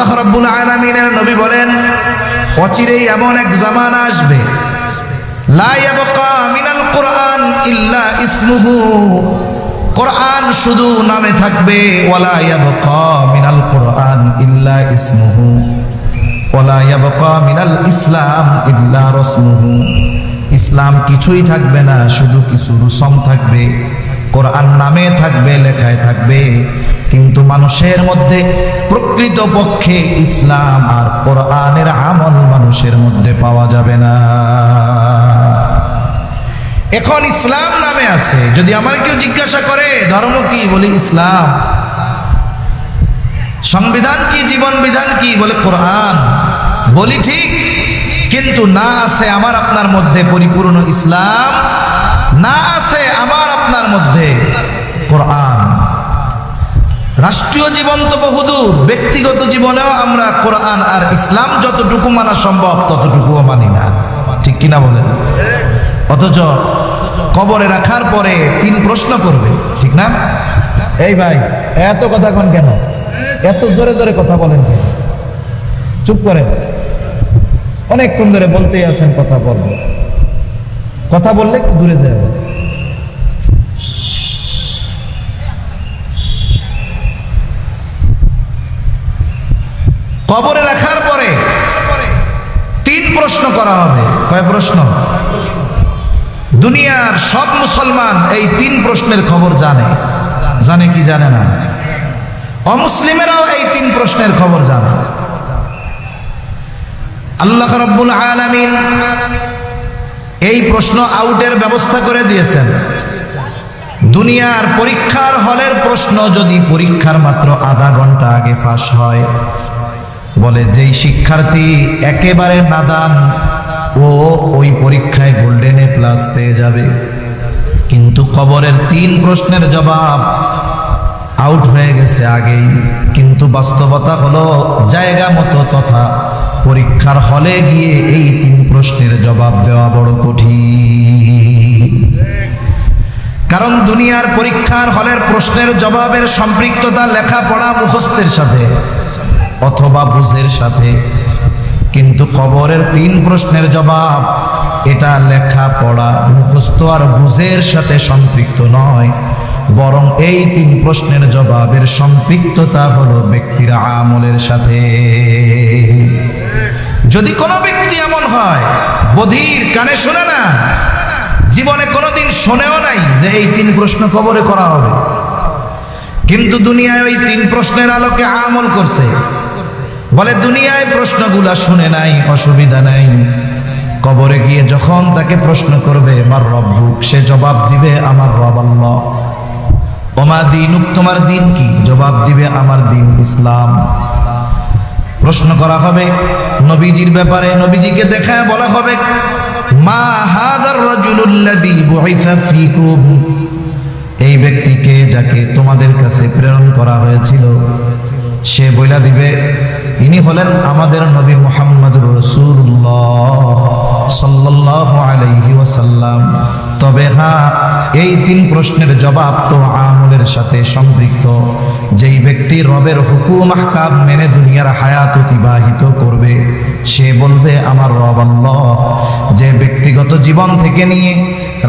আল্লাহ রাব্বুল আলামিনের নবী বলেন, অচিরেই এমন এক জামানা আসবে, লা ইয়াবকা মিনাল কুরআন ইল্লা ইসমুহু, কোরআন শুধু নামে থাকবে, ওয়ালা ইয়াবকা মিনাল কুরআন ইল্লা ইসমুহু ওয়ালা ইয়াবকা মিনাল ইসলাম ইল্লা রাসমুহু। ইসলাম কিছুই থাকবে না, শুধু কিছু রসম থাকবে। কোরআন নামে থাকবে, লেখায় থাকবে, কিন্তু মানুষের মধ্যে প্রকৃত পক্ষে ইসলাম আর কোরআনের আমল মানুষের মধ্যে পাওয়া যাবে না। এখন ইসলাম নামে আছে, যদি আমার কেউ জিজ্ঞাসা করে ধর্ম কি, বলি ইসলাম। সংবিধান কি, জীবন বিধান কি, বলে কোরআন। বলি ঠিক, কিন্তু না আছে আমার আপনার মধ্যে পরিপূর্ণ ইসলাম, না আছে আমার আপনার মধ্যে কোরআন। রাষ্ট্রীয় জীবন তো বহুদূর, ব্যক্তিগত জীবনেও আমরা কোরআন আর ইসলাম যতটুকু মানা সম্ভব ততটুকুও মানি না, ঠিক কিনা বলেন? অথচ কবরে রাখার পরে 3 প্রশ্ন করবে, ঠিক না? এই ভাই, এত কথা কন কেন? এত জোরে জোরে কথা বলেন কেন? চুপ করেন, অনেকক্ষণ ধরে বলতেই আছেন কথা বলবো, কথা বললে দূরে যাবে। কবরে রাখার পরে 3 প্রশ্ন করা হবে। কয় প্রশ্ন? দুনিয়ার সব মুসলমান এই 3 প্রশ্নের খবর জানে, জানে কি জানে না? অমুসলিমেরাও এই 3 প্রশ্নের খবর জানে। আল্লাহ রাব্বুল আলামিন এই প্রশ্ন আউটের ব্যবস্থা করে দিয়েছেন। দুনিয়ার পরীক্ষার হলের প্রশ্ন যদি পরীক্ষার মাত্র আধা ঘন্টা আগে ফাঁস হয়, বলে যেই শিক্ষার্থী একেবারে নাদান ও ওই পরীক্ষায় গোল্ডেন এ প্লাস পেয়ে যাবে। কিন্তু কবরের 3 প্রশ্নের জবাব আউট হয়ে গেছে আগেই, কিন্তু বাস্তবতা হলো জায়গা মতো তথা পরীক্ষার হলে গিয়ে এই 3 প্রশ্নের জবাব দেওয়া বড় কঠিন। কারণ দুনিয়ার পরীক্ষার হলের প্রশ্নের জবাবের সম্পৃক্ততা লেখাপড়া মুখস্থের সাথে অথবা বুঝের সাথে, কিন্তু কবরের 3 প্রশ্নের জবাব এটা লেখাপড়া মুখস্থ আর বুঝের সাথে সম্পৃক্ত নয়, বরং এই 3 প্রশ্নের জবাবের সম্পৃক্ততা হলো ব্যক্তির আমলের সাথে। যদি কোনো ব্যক্তি এমন হয় বধির, কানে শোনে না, জীবনে কোনোদিন শোনেও নাই যে এই 3 প্রশ্ন কবরে করা হবে, কিন্তু দুনিয়ায় ওই 3 প্রশ্নের আলোকে আমল করছে, বলে দুনিয়ায় প্রশ্নগুলা শুনে নাই, অসুবিধা নাই, কবরে গিয়ে যখন তাকে প্রশ্ন করবে মার রব্বুক, সে জবাব দিবে আমার রব আল্লাহ। ওমা দীনুক, তোমার দিন কি? জবাব দিবে আমার দিন ইসলাম। প্রশ্ন করা হবে নবীজির ব্যাপারে, নবীজিকে দেখায় বলা হবে মা হাযার রাজুলুল্লাযী বুইসা ফীকুম, এই ব্যক্তিকে যাকে তোমাদের কাছে প্রেরণ করা হয়েছিল, সে বইলা দিবে ইনি হলেন আমাদের নবী মুহাম্মদুর রাসূলুল্লাহ সাল্লাল্লাহু আলাইহি ওয়াসাল্লাম। তবে হ্যাঁ, এই 3 প্রশ্নের জবাব তো আমলের সাথে সম্পৃক্ত। যেই ব্যক্তি রবের হুকুম আহকাম মেনে দুনিয়ার হায়াত অতিবাহিত করবে, সে বলবে আমার রব আল্লাহ। যে ব্যক্তিগত জীবন থেকে নিয়ে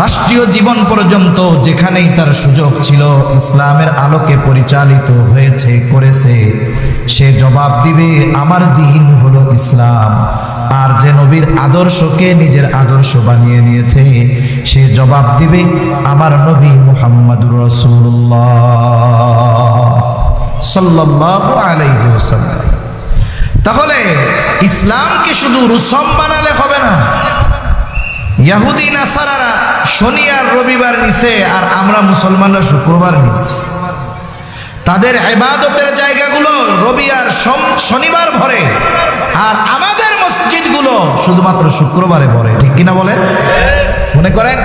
রাষ্ট্রীয় জীবন পর্যন্ত যেখানেই তার সুযোগ ছিল ইসলামের আলোকে পরিচালিত হয়েছে, করেছে, সে জবাব দিবে আমার দিন হলো ইসলাম। আর যে নবীর আদর্শকে নিজের আদর্শ বানিয়ে নিয়েছে, সে জবাব দিবে আমার নবী মুহাম্মদুর রাসূলুল্লাহ সাল্লাল্লাহু আলাইহি ওয়াসাল্লাম। তাহলে ইসলামকে শুধু রুসম বানালে হবে না। ইহুদি নাসারারা শনি আর রবিবার নিছে, আর আমরা মুসলমানরা শুক্রবার নিচ্ছি। তাদের ইবাদতের জায়গাগুলো রবি আর শনিবার ভরে, আর আমাদের মসজিদগুলো শুধুমাত্র শুক্রবারে ভরে, ঠিক কিনা বলেন? মনে করেন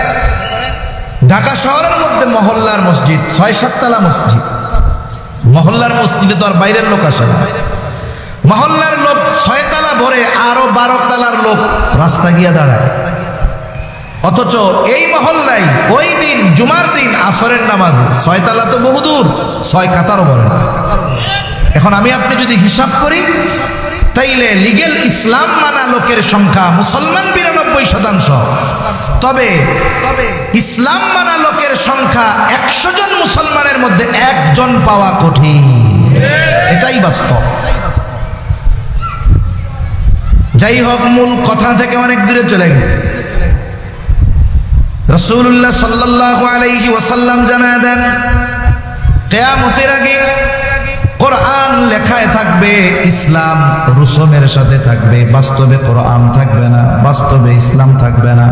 ঢাকা শহরের মধ্যে মহল্লার মসজিদ 6-7 তলা মসজিদ, মহল্লার মসজিদে তো আর বাইরের লোক আসে না। মহল্লার লোক 6 তলা ভরে, আরো 12 তলার লোক রাস্তা গিয়া দাঁড়ায়। অথচ এই মহল্লায় ওই দিন জুমার দিন আসরের নামাজে 6 তলা তো বহুদূর, 6 কাতারও ভরে না। এখন আমি আপনি যদি হিসাব করি, তাইলে লিগেল ইসলাম মানা লোকের সংখ্যা মুসলমান 92%, তবে ইসলাম মানা লোকের সংখ্যা 100 জন মুসলমানের মধ্যে 1 জন পাওয়া কঠিন। এটাই বাস্তব। যাই হোক, মূল কথা থেকে অনেক দূরে চলে গেছে। রাসূলুল্লাহ সাল্লাল্লাহু আলাইহি ওয়াসাল্লাম জানায় দেন, কিয়ামতের আগে কোরআন লেখায় থাকবে, ইসলাম রুসুমের সাথে থাকবে, বাস্তবে কোরআন থাকবে না, বাস্তবে ইসলাম থাকবে না।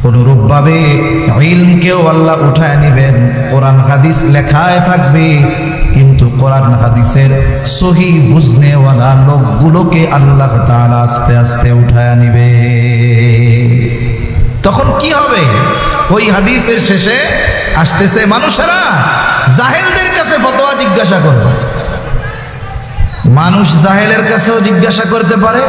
অনুরূপভাবে ইলমকেও আল্লাহ উঠায় নেবেন, কোরআন হাদিস লেখায় থাকবে, কিন্তু কোরআন হাদিসের সহি বুঝনেওয়ালা লোকগুলোকে আল্লাহ তাআলা আস্তে আস্তে উঠায় নেবে। তখন কি হবে? ওই হাদিসের শেষে আসতেছে, মানুষেরা জাহেলদের কাছে ফতোয়া জিজ্ঞাসা করবে। মানুষ জাহেলের কাছেও জিজ্ঞাসা করতে পারে,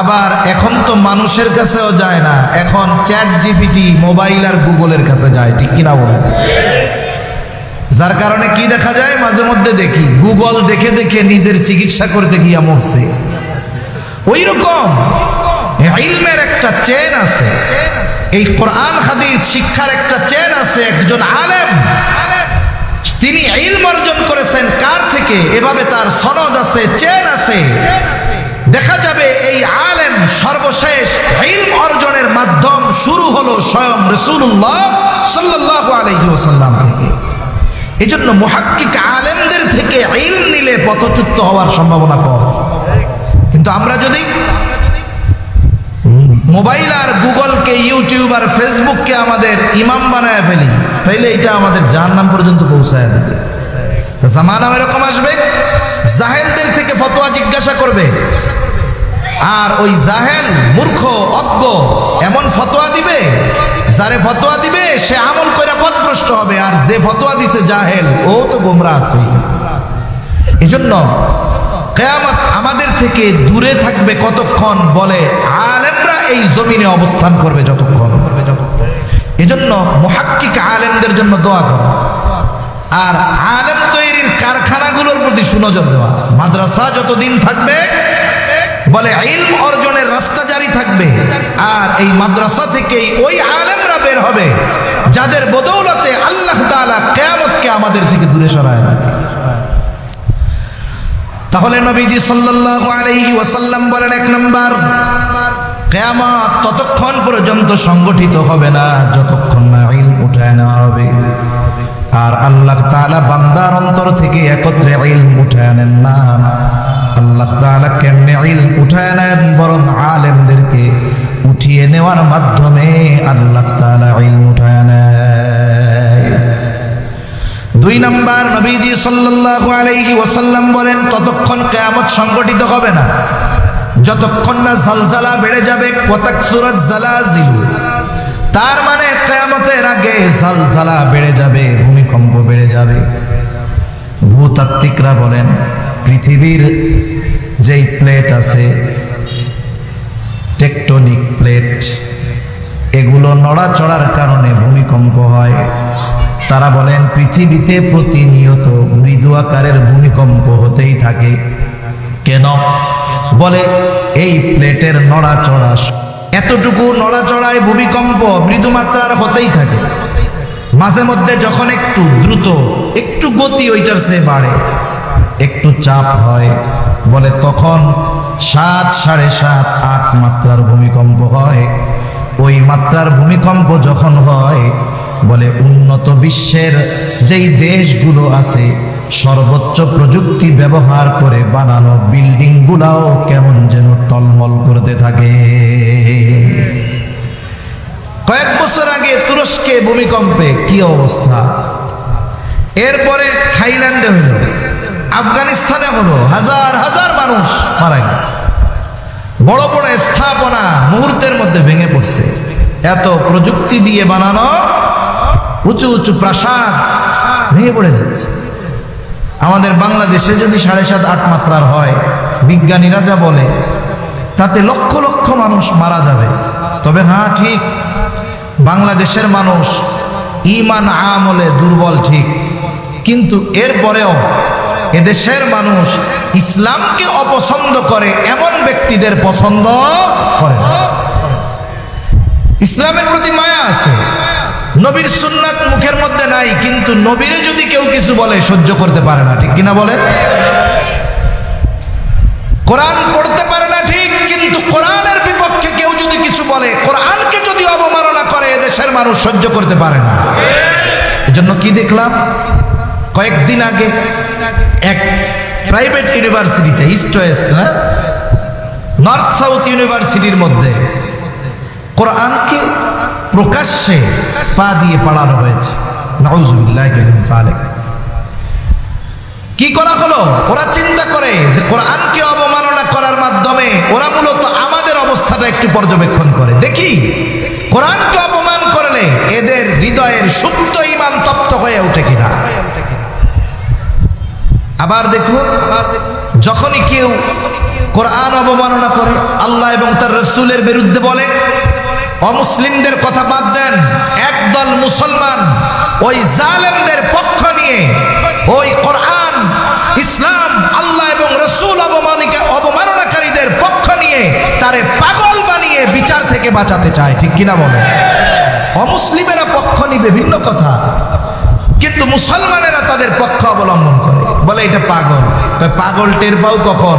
আবার এখন তো মানুষের কাছেও যায় না, এখন চ্যাট জিপিটি, মোবাইল আর গুগলের কাছে যায়, ঠিক কিনা বলেন? যার কারণে কি দেখা যায়, মাঝে মধ্যে দেখি গুগল দেখে দেখে নিজের চিকিৎসা করতে গিয়া মরছে। ওই রকম ইলমের একটা চেন আছে, এই কোরআন হাদিস শিক্ষার একটা চেন আছে। একজন আলেম, তিনি ইলম অর্জন করেছেন কার থেকে, এভাবে তার সনদ আছে, চেন আছে। দেখা যাবে এই আলেম সর্বশেষ ইলম অর্জনের মাধ্যম শুরু হলো স্বয়ং রাসূলুল্লাহ সাল্লাল্লাহু আলাইহি ওয়াসাল্লাম থেকে। এজন্য মুহাক্কিক আলেমদের থেকে ইলম নিলে পথচ্যুত হওয়ার সম্ভাবনা কম। কিন্তু আমরা যদি মোবাইল আর গুগলকে, ইউটিউব আর ফেসবুককে আমাদের ইমাম বানায় ফেলি, তাইলে এটা আমাদের জাহান্নাম পর্যন্ত পৌঁছায় দেবে। জামানা এরকম আসবে, জাহেলদের থেকে ফতোয়া জিজ্ঞাসা করবে, আর ওই জাহেল মূর্খ অজ্ঞ এমন ফতোয়া দিবে, যারে ফতোয়া দিবে সে আমল করে পথভ্রষ্ট হবে, আর যে ফতোয়া দিছে জাহেল, ও তো গোমরাহ আছে। এজন্য কিয়ামত আমাদের থেকে দূরে থাকবে কতক্ষণ? বলে আলেমরা এই জমিনে অবস্থান করবে যতক্ষণ। এজন্য মুহাক্কিক আলেমদের জন্য দোয়া করা, আর আলেম তৈরির কারখানাগুলোর প্রতি সুনজর দেওয়া। মাদ্রাসা যতদিন থাকবে, বলে ইলম অর্জনের রাস্তা জারি থাকবে, আর এই মাদ্রাসা থেকেই ওই আলেমরা বের হবে যাদের বদৌলতে আল্লাহ তাআলা কিয়ামতকে আমাদের থেকে দূরে সরায় দেবে। তাহলে নবীজি সাল্লাল্লাহু আলাইহি ওয়াসাল্লাম বলেন, 1 নাম্বার, কিয়ামত ততক্ষণ পর্যন্ত সংগঠিত হবে না যতক্ষণ না ইলম উঠায় নেওয়া হবে। আর আল্লাহ তাআলা বান্দার অন্তর থেকে একত্রে ইলম উঠায় নেন না। আল্লাহ তাআলা কেমনে ইলম উঠায় নেন? বরং আলেমদেরকে উঠিয়ে নেওয়ার মাধ্যমে আল্লাহ তাআলা ইলম উঠায় নেয়। 2 নাম্বার, নবীজি সাল্লাল্লাহু আলাইহি ওয়াসাল্লাম বলেন, ততক্ষণ কিয়ামত সংগঠিত হবে না যতক্ষণ না জালজালা বেড়ে যাবে। ওয়াতাকসুরাজ জালাজিলু, তার মানে কিয়ামতের আগে জালজালা বেড়ে যাবে, ভূমিকম্প বেড়ে যাবে। ভূতাত্ত্বিকরা বলেন, পৃথিবীর যেই প্লেট আছে, টেকটনিক প্লেট, এগুলো নড়াচড়ার কারণে ভূমিকম্প হয়। তারা বলেন পৃথিবীতে প্রতিনিয়ত মৃদু আকারের ভূমিকম্প হতেই থাকে। কেন? বলে এই প্লেটের নড়াচড়া, এতটুকু নড়াচড়ায় ভূমিকম্প মৃদু মাত্রার হতেই থাকে। মাঝে মধ্যে যখন একটু দ্রুত, একটু গতি ওইটার চেয়ে বাড়ে, একটু চাপ হয়, বলে তখন 7, 7.5, 8 মাত্রার ভূমিকম্প হয়। ওই মাত্রার ভূমিকম্প যখন হয়, বলে উন্নত বিশ্বের যেই দেশগুলো আছে, সর্বোচ্চ প্রযুক্তি ব্যবহার করে বানানো বিল্ডিং গুলাও কেমন যেন টলমল করতে থাকে। কয়েক বছর আগে তুরস্কে ভূমিকম্পে কি অবস্থা, এরপরে থাইল্যান্ডে হলো, আফগানিস্তানে হলো, হাজার হাজার মানুষ মারা গেছে। বড় বড় স্থাপনা মুহূর্তের মধ্যে ভেঙে পড়ছে। এত প্রযুক্তি দিয়ে বানানো উঁচু উঁচু প্রাসাদ ভেঙে পড়ে যাচ্ছে। আমাদের বাংলাদেশে যদি 7.5, 8 মাত্রার হয়, বিজ্ঞানীরা যা বলে তাতে লক্ষ লক্ষ মানুষ মারা যাবে। তবে হ্যাঁ, ঠিক, বাংলাদেশের মানুষ ঈমান আমলে দুর্বল, ঠিক, কিন্তু এরপরেও এদেশের মানুষ ইসলামকে অপছন্দ করে এমন ব্যক্তিদের পছন্দ করে না। ইসলামের প্রতি মায়া আছে, নবীর সুন্নাত মুখের মধ্যে নাই, কিন্তু নবীরে যদি কেউ কিছু বলে সহ্য করতে পারে না, ঠিক কিনা বলেন? কোরআন পড়তে পারে না ঠিক, কিন্তু কোরআনের বিপক্ষে কেউ যদি কিছু বলে, কোরআনকে যদি অবমাননা করে, এদেশের মানুষ সহ্য করতে পারে না। এজন্য কি দেখলাম কয়েকদিন আগে এক প্রাইভেট ইউনিভার্সিটিতে, ইস্ট ওয়েস্ট না নর্থ সাউথ ইউনিভার্সিটির মধ্যে কোরআনকে প্রকাশ্যে পা দিয়ে পড়ানো হয়েছে। নাউজুবিল্লাহি মিন যালিক। কি করা হলো? ওরা চিন্তা করে যে কোরআনকে অবমাননা করার মাধ্যমে ওরা মূলত আমাদের অবস্থাটা একটু পর্যবেক্ষণ করে, দেখি কোরআনকে অপমান করলে এদের হৃদয়ের সুপ্ত ঈমান তপ্ত হয়ে ওঠে কিনা। আবার দেখুন, যখনই কেউ কোরআন অবমাননা করে, আল্লাহ এবং তার রাসূলের বিরুদ্ধে বলে, অমুসলিমদের কথা বাদ দেন, একদল মুসলমান ওই জালেমদের পক্ষ নিয়ে ওই কোরআন, ইসলাম, আল্লাহ এবং রাসূল অবমাননাকারীদের পক্ষ নিয়ে তারে পাগল বানিয়ে বিচার থেকে বাঁচাতে চায়, ঠিক কিনা বলে? অমুসলিমেরা পক্ষ নিবে ভিন্ন কথা, কিন্তু মুসলমানেরা তাদের পক্ষ অবলম্বন করে, বলে এটা পাগল। পাগল টের পাও কখন?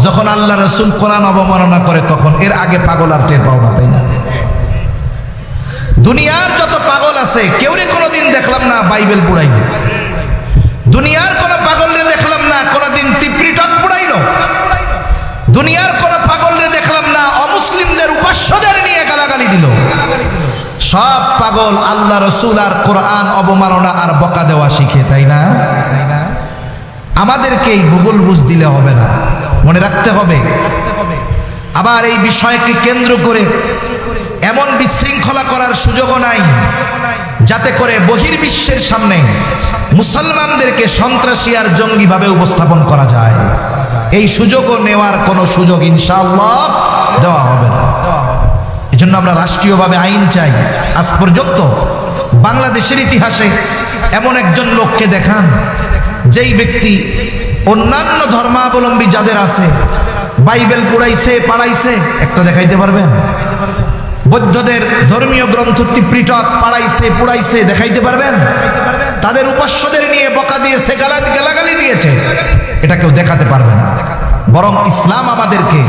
যখন আল্লাহ রাসূল কোরআন অবমাননা করে তখন, এর আগে পাগল আর টের পাও না, তাই না? দুনিয়ার যত পাগল আছে কেউরে কোনোদিন দেখলাম না বাইবেল পুড়াইলো, দুনিয়ার কোন পাগলরে দেখলাম না কোনোদিন তিপ্রি টক পুড়াইলো, দুনিয়ার কোন পাগলরে দেখলাম না অমুসলিমদের উপাস্যদের নিয়ে গালাগালি দিল। সব পাগল আল্লাহ রাসূল আর কোরআন অবমাননা আর বকা দেওয়া শিখে, তাই না? আমাদেরকে এই ভূগোল বুঝ দিলে হবে না, মনে রাখতে হবে। আবার এই বিষয়কে কেন্দ্র করে এমন বিশৃঙ্খলা করার সুযোগও নাই যাতে করে বহির্বিশ্বের সামনে মুসলমানদেরকে সন্ত্রাসী আর জঙ্গি ভাবে উপস্থাপন করা যায়। এই সুযোগও নেওয়ার কোনো সুযোগ ইনশাআল্লাহ দেওয়া হবে না। এজন্য আমরা রাষ্ট্রীয়ভাবে আইন চাই। আজ পর্যন্ত বাংলাদেশের ইতিহাসে এমন একজন লোককে দেখান যেই ব্যক্তি অন্যান্য ধর্মাবলম্বী যাদের আছে বাইবেল পুড়াইছে, পাড়াইছে, একটা দেখাইতে পারবেন? বৌদ্ধদের ধর্মীয় গ্রন্থ ত্রিপিটক পাড়াইছে, পুড়াইছে, দেখাইতে পারবেন? তাদের উপাস্যদের নিয়ে বকা দিয়েছে, গালাগালি দিয়েছে, এটা কেউ দেখাতে পারবে না। বরং ইসলাম আমাদেরকে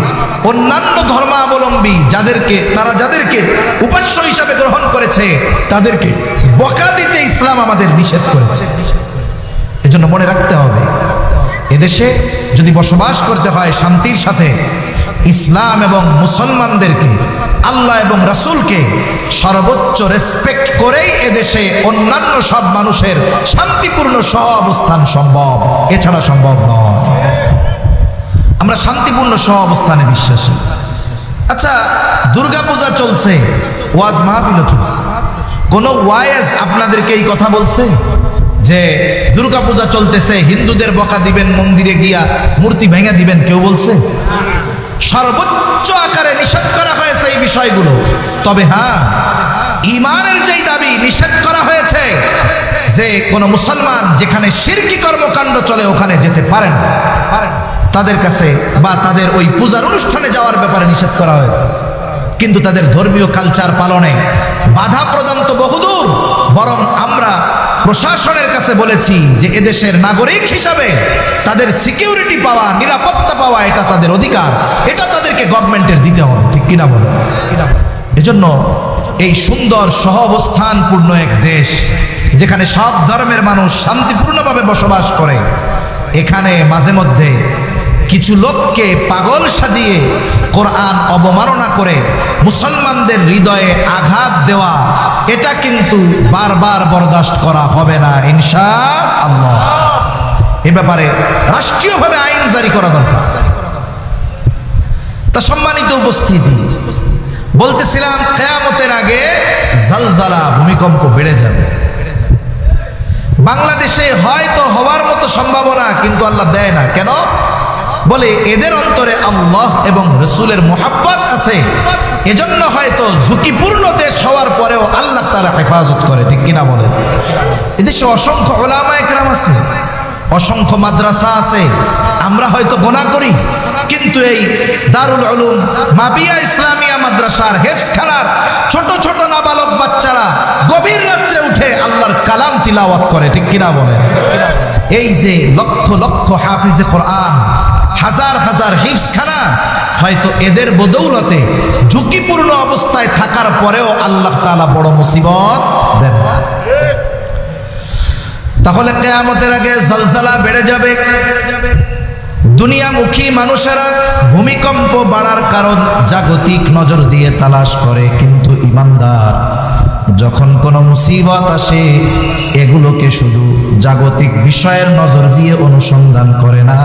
অন্যান্য ধর্মাবলম্বী যাদেরকে উপাস্য হিসাবে গ্রহণ করেছে তাদেরকে বকা দিতে ইসলাম আমাদের নিষেধ করেছে। এজন্য মনে রাখতে হবে, এদেশে যদি বসবাস করতে হয় শান্তির সাথে, ইসলাম এবং মুসলমানদেরকে, আল্লাহ এবং রাসূলকে সর্বোচ্চ রেসপেক্ট করেই এদেশে অন্যান্য সব মানুষের শান্তিপূর্ণ সহ অবস্থান সম্ভব, এছাড়া সম্ভব নয়। আমরা শান্তিপূর্ণ সহ অবস্থানে বিশ্বাসী। আচ্ছা, দুর্গাপূজা চলছে, ওয়াজ মাহফিলও চলছে, কোন ওয়াইজ আপনাদেরকে এই কথা বলছে যে দুর্গাপূজা চলতেছে, হিন্দুদের বকা দিবেন, মন্দিরে গিয়া মূর্তি ভেঙে দিবেন? কেউ বলছে? সর্বোচ্চ আকারে নিষেধ করা হয়েছে এই বিষয়গুলো। তবে হ্যাঁ, ঈমানের যেই দাবি নিষেধ করা হয়েছে যে কোন মুসলমান যেখানে শিরকি কর্মকাণ্ড চলে ওখানে যেতে পারে না, তাদের কাছে বা তাদের ওই পূজার অনুষ্ঠানে যাওয়ার ব্যাপারে নিষেধ করা হয়েছে। কিন্তু তাদের ধর্মীয় কালচার পালনে বাধা প্রদান তো বহুদূর। বরং আমরা প্রশাসনের কাছে বলেছি যে এদেশের নাগরিক হিসাবে তাদের সিকিউরিটি পাওয়া, নিরাপত্তা পাওয়া, এটা তাদের অধিকার, এটা তাদেরকে গভর্নমেন্টের দিতে হবে, ঠিক কিনা বলে? এজন্য এই সুন্দর সহ অবস্থানপূর্ণ এক দেশ যেখানে সব ধর্মের মানুষ শান্তিপূর্ণভাবে বসবাস করে, এখানে মাঝে মধ্যে কিছু লোককে পাগল সাজিয়ে কোরআন অবমাননা করে মুসলমানদের হৃদয়ে আঘাত দেওয়া, এটা কিন্তু বারবার বরদাস্ত করা হবে না ইনশাআল্লাহ। এ ব্যাপারে রাষ্ট্রীয়ভাবে আইন জারি করা দরকার। তা সম্মানিত উপস্থিতি, বলতেছিলাম কিয়ামতের আগে জালজালা, ভূমিকম্প বেড়ে যাবে। বাংলাদেশে হয়তো হওয়ার মতো সম্ভাবনা, কিন্তু আল্লাহ দেয় না। কেন? বলে এদের অন্তরে আল্লাহ এবং রাসূলের মুহাব্বত আছে, এজন্য হয়তো ঝুঁকিপূর্ণ দেশ হওয়ার পরেও আল্লাহ তাআলা হেফাজত করে, ঠিক কিনা বলেন? এদেশে অসংখ্য উলামায়ে কেরাম আছে অসংখ্য মাদ্রাসা আছে, আমরা হয়তো গোনা করি, কিন্তু এই দারুল উলুম মাবিয়া ইসলামিয়া মাদ্রাসার হেফজখানার ছোট ছোট নাবালক বাচ্চারা গভীর রাত্রে উঠে আল্লাহর কালাম তিলাওয়াত করে, ঠিক কিনা বলেন? এই যে লক্ষ লক্ষ হাফিজে কোরআন, হাজার হাজার হিফজখানা, হয়তো এদের বদৌলতে ঝুঁকিপূর্ণ অবস্থায় থাকার পরেও আল্লাহ তাআলা বড় মুসিবত দেন না। তাহলে কিয়ামতের আগে জলজালা বেড়ে যাবে। দুনিয়ামুখী মানুষেরা ভূমিকম্প বাড়ার কারণ জাগতিক নজর দিয়ে তালাশ করে, কিন্তু ঈমানদার যখন কোনো মুসিবত আসে এগুলোকে শুধু জাগতিক বিষয়ের নজর দিয়ে অনুসন্ধান করে না,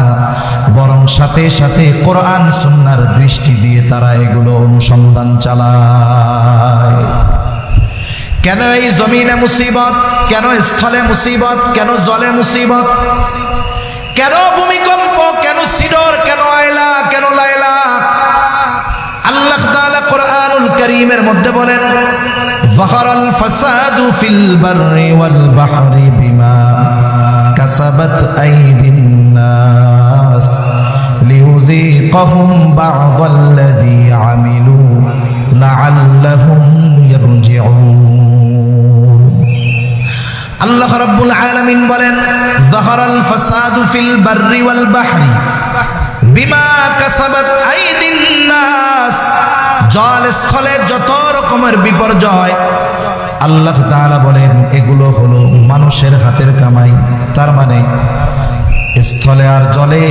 বরং সাথে সাথে কোরআন সুন্নাহর দৃষ্টি দিয়ে তারা এগুলো অনুসন্ধান চালায়। কেন এই জমিনে মুসিবত, কেন স্থলে মুসিবত, কেন জলে মুসিবত, কেন ভূমিকম্প, কেন সিডর, কেন আয়লা, কেন লায়লা? আল্লাহ তাআলা কোরআনুল কারীমের মধ্যে বলেন, যাহারাল ফাসাদু ফিল বাররি ওয়াল বাহরি বিমা কাসাবাত আইদিন নাস লিয়ুযীকাহুম বা'দাল্লাযী আমিলু লাআল্লাহুম ইয়ারজিউন। আল্লাহ রাব্বুল আলামিন বলেন, যাহারাল ফাসাদু ফিল বাররি ওয়াল বাহরি বিমা কাসাবাত আইদিন নাস। জল স্থলে যত রকমের বিপর্যয়, আল্লাহ তাআলা বলেন এগুলো হলো মানুষের হাতের কামাই। তার মানে স্থলে আর জলে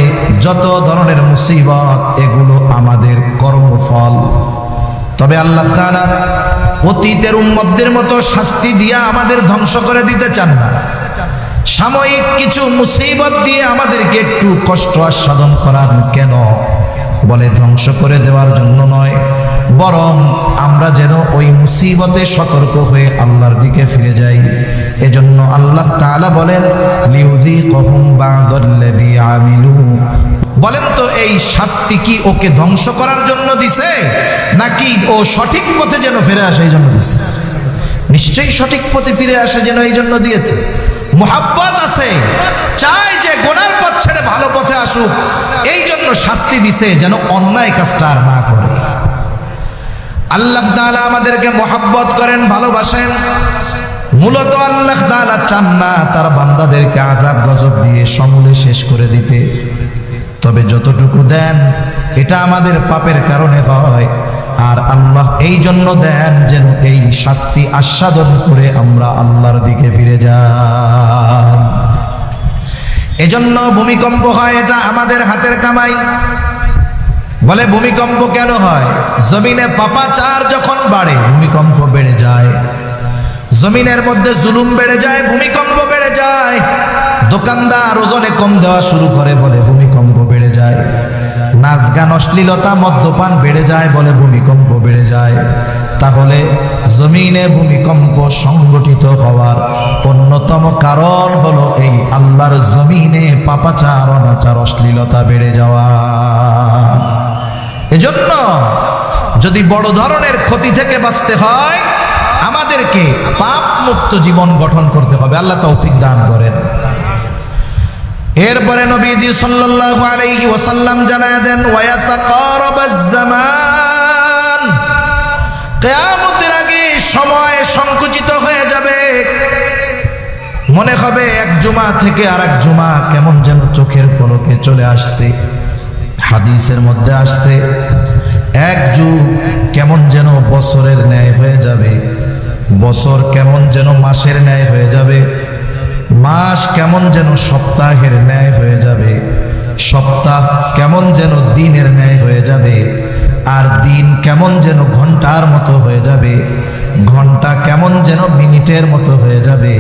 যত ধরনের মুসিবত এগুলো আমাদের কর্মফল। তবে আল্লাহ তাআলা অতীতের উম্মতদের মতো শাস্তি দিয়া আমাদের ধ্বংস করে দিতে চান না। সাময়িক কিছু মুসিবত দিয়ে আমাদেরকে একটু কষ্ট আস্বাদন করান কেন? বলে ধ্বংস করে দেওয়ার জন্য নয়, বরং আমরা যেন ওই মুসিবতে সতর্ক হয়ে আল্লাহর দিকে ফিরে যাই। এজন্য আল্লাহ তাআলা বলেন, লিয়ুযীকাহুম বা'দাল্লাযী আমিলু। বলেন তো এই শাস্তি কি ওকে ধ্বংস করার জন্য দিছে, নাকি ও সঠিক পথে যেন ফিরে আসে এই জন্য দিছে? নিশ্চয়ই সঠিক পথে ফিরে আসে যেন এই জন্য দিয়েছে। মুহাব্বত আছে, চায় যে গুনার পথ ছেড়ে ভালো পথে আসুক, এই জন্য শাস্তি দিছে যেন অন্যায় কাজটা আর না করে। আল্লাহ তাআলা আমাদেরকে মুহাব্বত করেন, ভালোবাসেন। মূলত আল্লাহ তাআলা চান না তার বান্দাদেরকে আযাব গজব দিয়ে সমূলে শেষ করে দিতে। তবে যতটুকু দেন এটা আমাদের পাপের কারণে হয়, আর আল্লাহ এই জন্য দেন যেন এই শাস্তি আস্বাদন করে আমরা আল্লাহর দিকে ফিরে যাই। এজন্য ভূমিকম্প হয়, এটা আমাদের হাতের কামাই। বলে ভূমিকম্প কেন হয়? জমিনে পাপাচার যখন বাড়ে ভূমিকম্প বেড়ে যায়। জমিনের মধ্যে জুলুম বেড়ে যায়, ভূমিকম্প বেড়ে যায়। দোকানদার ওজনে কম দেওয়া শুরু করে, বলে ভূমিকম্প বেড়ে যায়। নাচ গান অশ্লীলতা মদ্যপান বেড়ে যায়, বলে ভূমিকম্প বেড়ে যায়। তাহলে জমিনে ভূমিকম্প সংগঠিত হওয়ার অন্যতম কারণ হলো এই আল্লাহর জমিনে পাপাচার, অনাচার, অশ্লীলতা বেড়ে যাওয়া। এজন্য যদি বড় ধরনের ক্ষতি থেকে বাঁচতে হয় আমাদেরকে পাপ মুক্ত জীবন গঠন করতে হবে। আল্লাহ তৌফিক দান করেন। এরপরে নবীজি সাল্লাল্লাহু আলাইহি ওয়াসাল্লাম জানায় দেন, ওয়ায়াতাকারাবাজ জামান, কিয়ামতের আগে সময় সংকুচিত হয়ে যাবে। মনে হবে এক জুমা থেকে আরেক জুমা কেমন যেন চোখের পলকে চলে আসছে। হাদিসের মধ্যে আসছে, এক যুগ কেমন যেন বছরের ন্যায় হয়ে যাবে, বছর কেমন যেন মাসের ন্যায় হয়ে যাবে, মাস কেমন যেন সপ্তাহের ন্যায় হয়ে যাবে, সপ্তাহ কেমন যেন দিনের ন্যায় হয়ে যাবে, আর দিন কেমন যেন ঘন্টার মতো হয়ে যাবে, ঘন্টা কেমন যেন মিনিটের মতো হয়ে যাবে,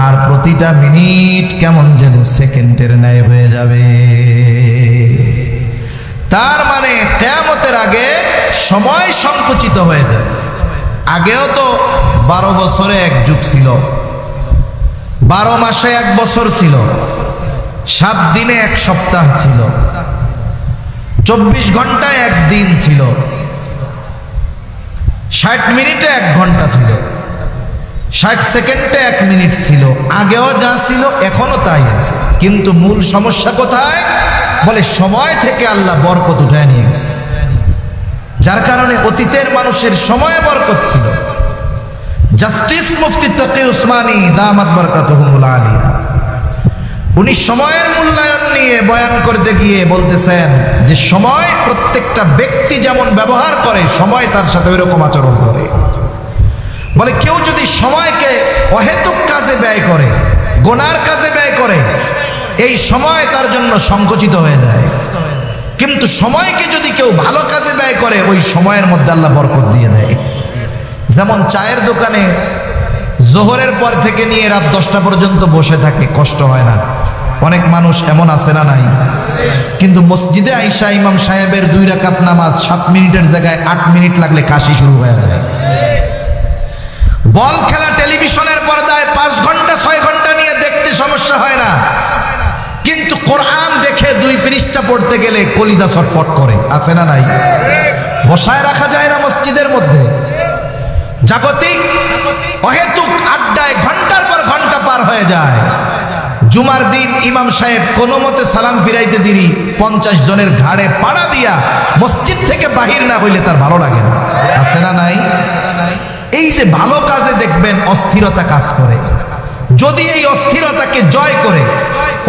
আর প্রতিটা মিনিট কেমন যেন সেকেন্ডের ন্যায় হয়ে যাবে। তার মানে কিয়ামতের আগে সময় সংকুচিত হয়ে যাবে। আগেও তো 12 বছরে এক যুগ ছিল, 12 মাসে এক বছর ছিল, 7 দিনে এক সপ্তাহ ছিল, 24 ঘন্টায় এক দিন ছিল, 60 মিনিটে এক ঘন্টা ছিল। 60 সেকেন্ডে 1 মিনিট ছিল, আগেও যা ছিল এখনো তাই আছে। কিন্তু মূল সমস্যা কোথায়? বলে সময় থেকে আল্লাহ বরকত উঠায় নিয়ে গেছে, যার কারণে অতীতের মানুষের সময়ে বরকত ছিল। জাস্টিস মুফতি তকি উসমানী দামাত বরকাতুহুল আলিয়া, উনি সময়ের মূল্যায়ন নিয়ে বয়ান করতে গিয়ে বলতেছেন যে সময় প্রত্যেকটা ব্যক্তি যেমন ব্যবহার করে, সময় তার সাথে ওইরকম আচরণ করে। বলে কেউ যদি সময়কে অহেতুক কাজে ব্যয় করে, গোনার কাজে ব্যয় করে, এই সময় তার জন্য সংকুচিত হয়ে যায়। কিন্তু সময়কে যদি কেউ ভালো কাজে ব্যয় করে, ওই সময়ের মধ্যে আল্লাহ বরকত দিয়ে দেয়। যেমন চায়ের দোকানে জোহরের পর থেকে নিয়ে রাত 10টা পর্যন্ত বসে থাকে, কষ্ট হয় না? অনেক মানুষ এমন আছে না নাই? কিন্তু মসজিদে আইসা ইমাম সাহেবের 2 রাকাত নামাজ 7 মিনিটের জায়গায় 8 মিনিট লাগলে কাশি শুরু হয়ে যায়। বল খেলা টেলিভিশনের পর্দায় 5 ঘন্টা 6 ঘন্টা নিয়ে দেখতে সমস্যা হয় না, কিন্তু কোরআন দেখে 2 পৃষ্ঠা পড়তে গেলে কলিজা ছটফট করে, আছে না নাই? বসায় রাখা যায় না মসজিদের মধ্যে। জাগতিক অহেতুক আড্ডায় ঘন্টার পর ঘন্টা পার হয়ে যায়। জুমার দিন ইমাম সাহেব কোনো মতে সালাম ফিরাইতে দেরি 50 জনের ঘাড়ে পাড়া দিয়া মসজিদ থেকে বাহির না হইলে তার ভালো লাগে না, আছে না নাই? এই যে ভালো কাজে দেখবেন অস্থিরতা কাজ করে, যদি এই অস্থিরতাকে জয় করে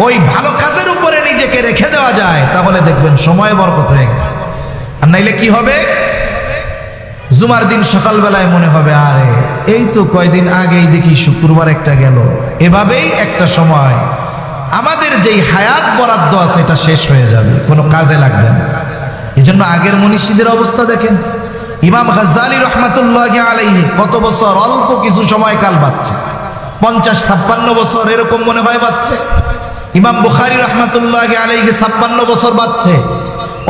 ওই ভালো কাজের উপরে নিজেকে রেখে দেওয়া যায়, তাহলে দেখবেন সময় বরকত হয়ে গেছে। আর নাইলে কি হবে? জুমার দিন সকালবেলায় মনে হবে আরে এই তো কয়দিন আগেই দেখি শুক্রবার একটা গেল। এভাবেই একটা সময় আমাদের যেই হায়াত বরাদ্দ আছে এটা শেষ হয়ে যাবে, কোনো কাজে লাগবে না। এই জন্য আগের মনীষীদের অবস্থা দেখেন। ইমাম গাজ্জালী রহমাতুল্লাহি আলাইহি কত বছর, অল্প কিছু সময়কাল বাঁচছে, 50-56 বছর এরকম মনে হয় বাঁচছে। ইমাম বুখারী রহমাতুল্লাহি আলাইহি 56 বছর বাঁচছে।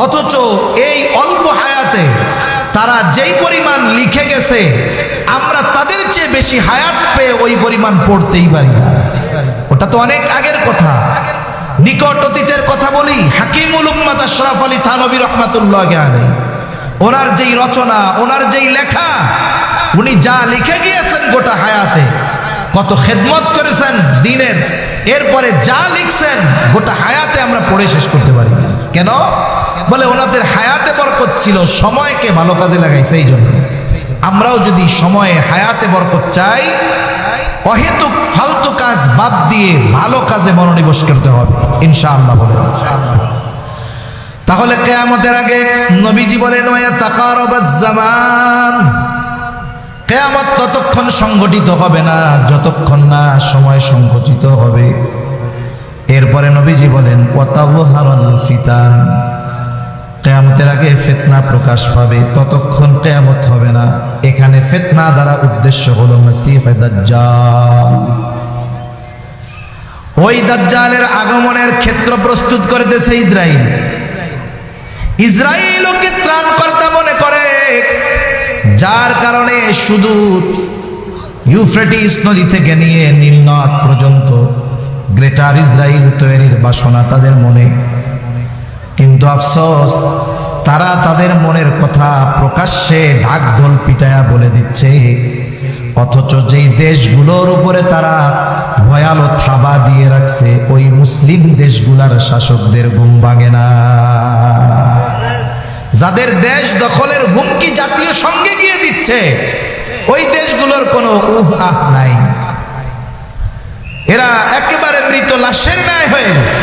অথচ এই অল্প হায়াতে তারা যেই পরিমাণ লিখে গেছে, আমরা তাদের চেয়ে বেশি হায়াত পেয়ে ওই পরিমাণ পড়তেই পারি না। ওটা তো অনেক আগের কথা। নিকট অতীতের কথা বলি, হাকিমুল উম্মাত আশরাফ আলী থানভী রহমাতুল্লাহি আলাইহি, ওনার যেই রচনা, ওনার যেই লেখা, উনি যা লিখে গিয়েছেন গোটা হায়াতে, কত খেদমত করেছেন দ্বীনের, এরপরে যা লিখছেন গোটা হায়াতে আমরা পড়ে শেষ করতে পারি না। কেন? বলে ওনাদের হায়াতে বরকত ছিল, সময়কে ভালো কাজে লাগাইছে। এই জন্য আমরাও যদি সময়ে হায়াতে বরকত চাই, অহেতুক ফালতু কাজ বাদ দিয়ে ভালো কাজে মনোনিবেশ করতে হবে ইনশাআল্লাহ। বলে তাহলে কিয়ামতের আগে নবীজি বলেন ওয়া তাকারাবাজ জামান, কিয়ামত ততক্ষণ সংগঠিত হবে না যতক্ষণ না সময় সংকুচিত হবে। এরপরে নবীজি বলেন ওয়া তাযহারুল ফিতান, কিয়ামতের আগে ফিতনা প্রকাশ পাবে, ততক্ষণ কিয়ামত হবে না। এখানে ফিতনা দ্বারা উদ্দেশ্য হলো মাসীহ দাজ্জাল। ওই দাজ্জালের আগমনের ক্ষেত্র প্রস্তুত করতেছে ইসরাইল। ইসরাইলকে ত্রাণকর্তা মনে করে, যার কারণে শুধু ইউফ্রেটিস নদী থেকে নিয়ে নীল নদ পর্যন্ত গ্রেটার ইসরাইল তৈরির বাসনা তাদের মনে। কিন্তু আফসোস, তারা তাদের মনের কথা প্রকাশ্যে ঢাক ঢোল পিটায়া বলে দিচ্ছে, অথচ যেই দেশগুলোর উপরে তারা ভয়ালো থাবা দিয়ে রাখছে, ওই মুসলিম দেশগুলার শাসকদের ঘুম ভাঙে না। যাদের দেশ দখলের হুমকি জাতীয় সঙ্গে গিয়ে দিচ্ছে, ওই দেশগুলোর কোনো আহ নাই। এরা একেবারে মৃত লাশের ন্যায় হয়ে গেছে।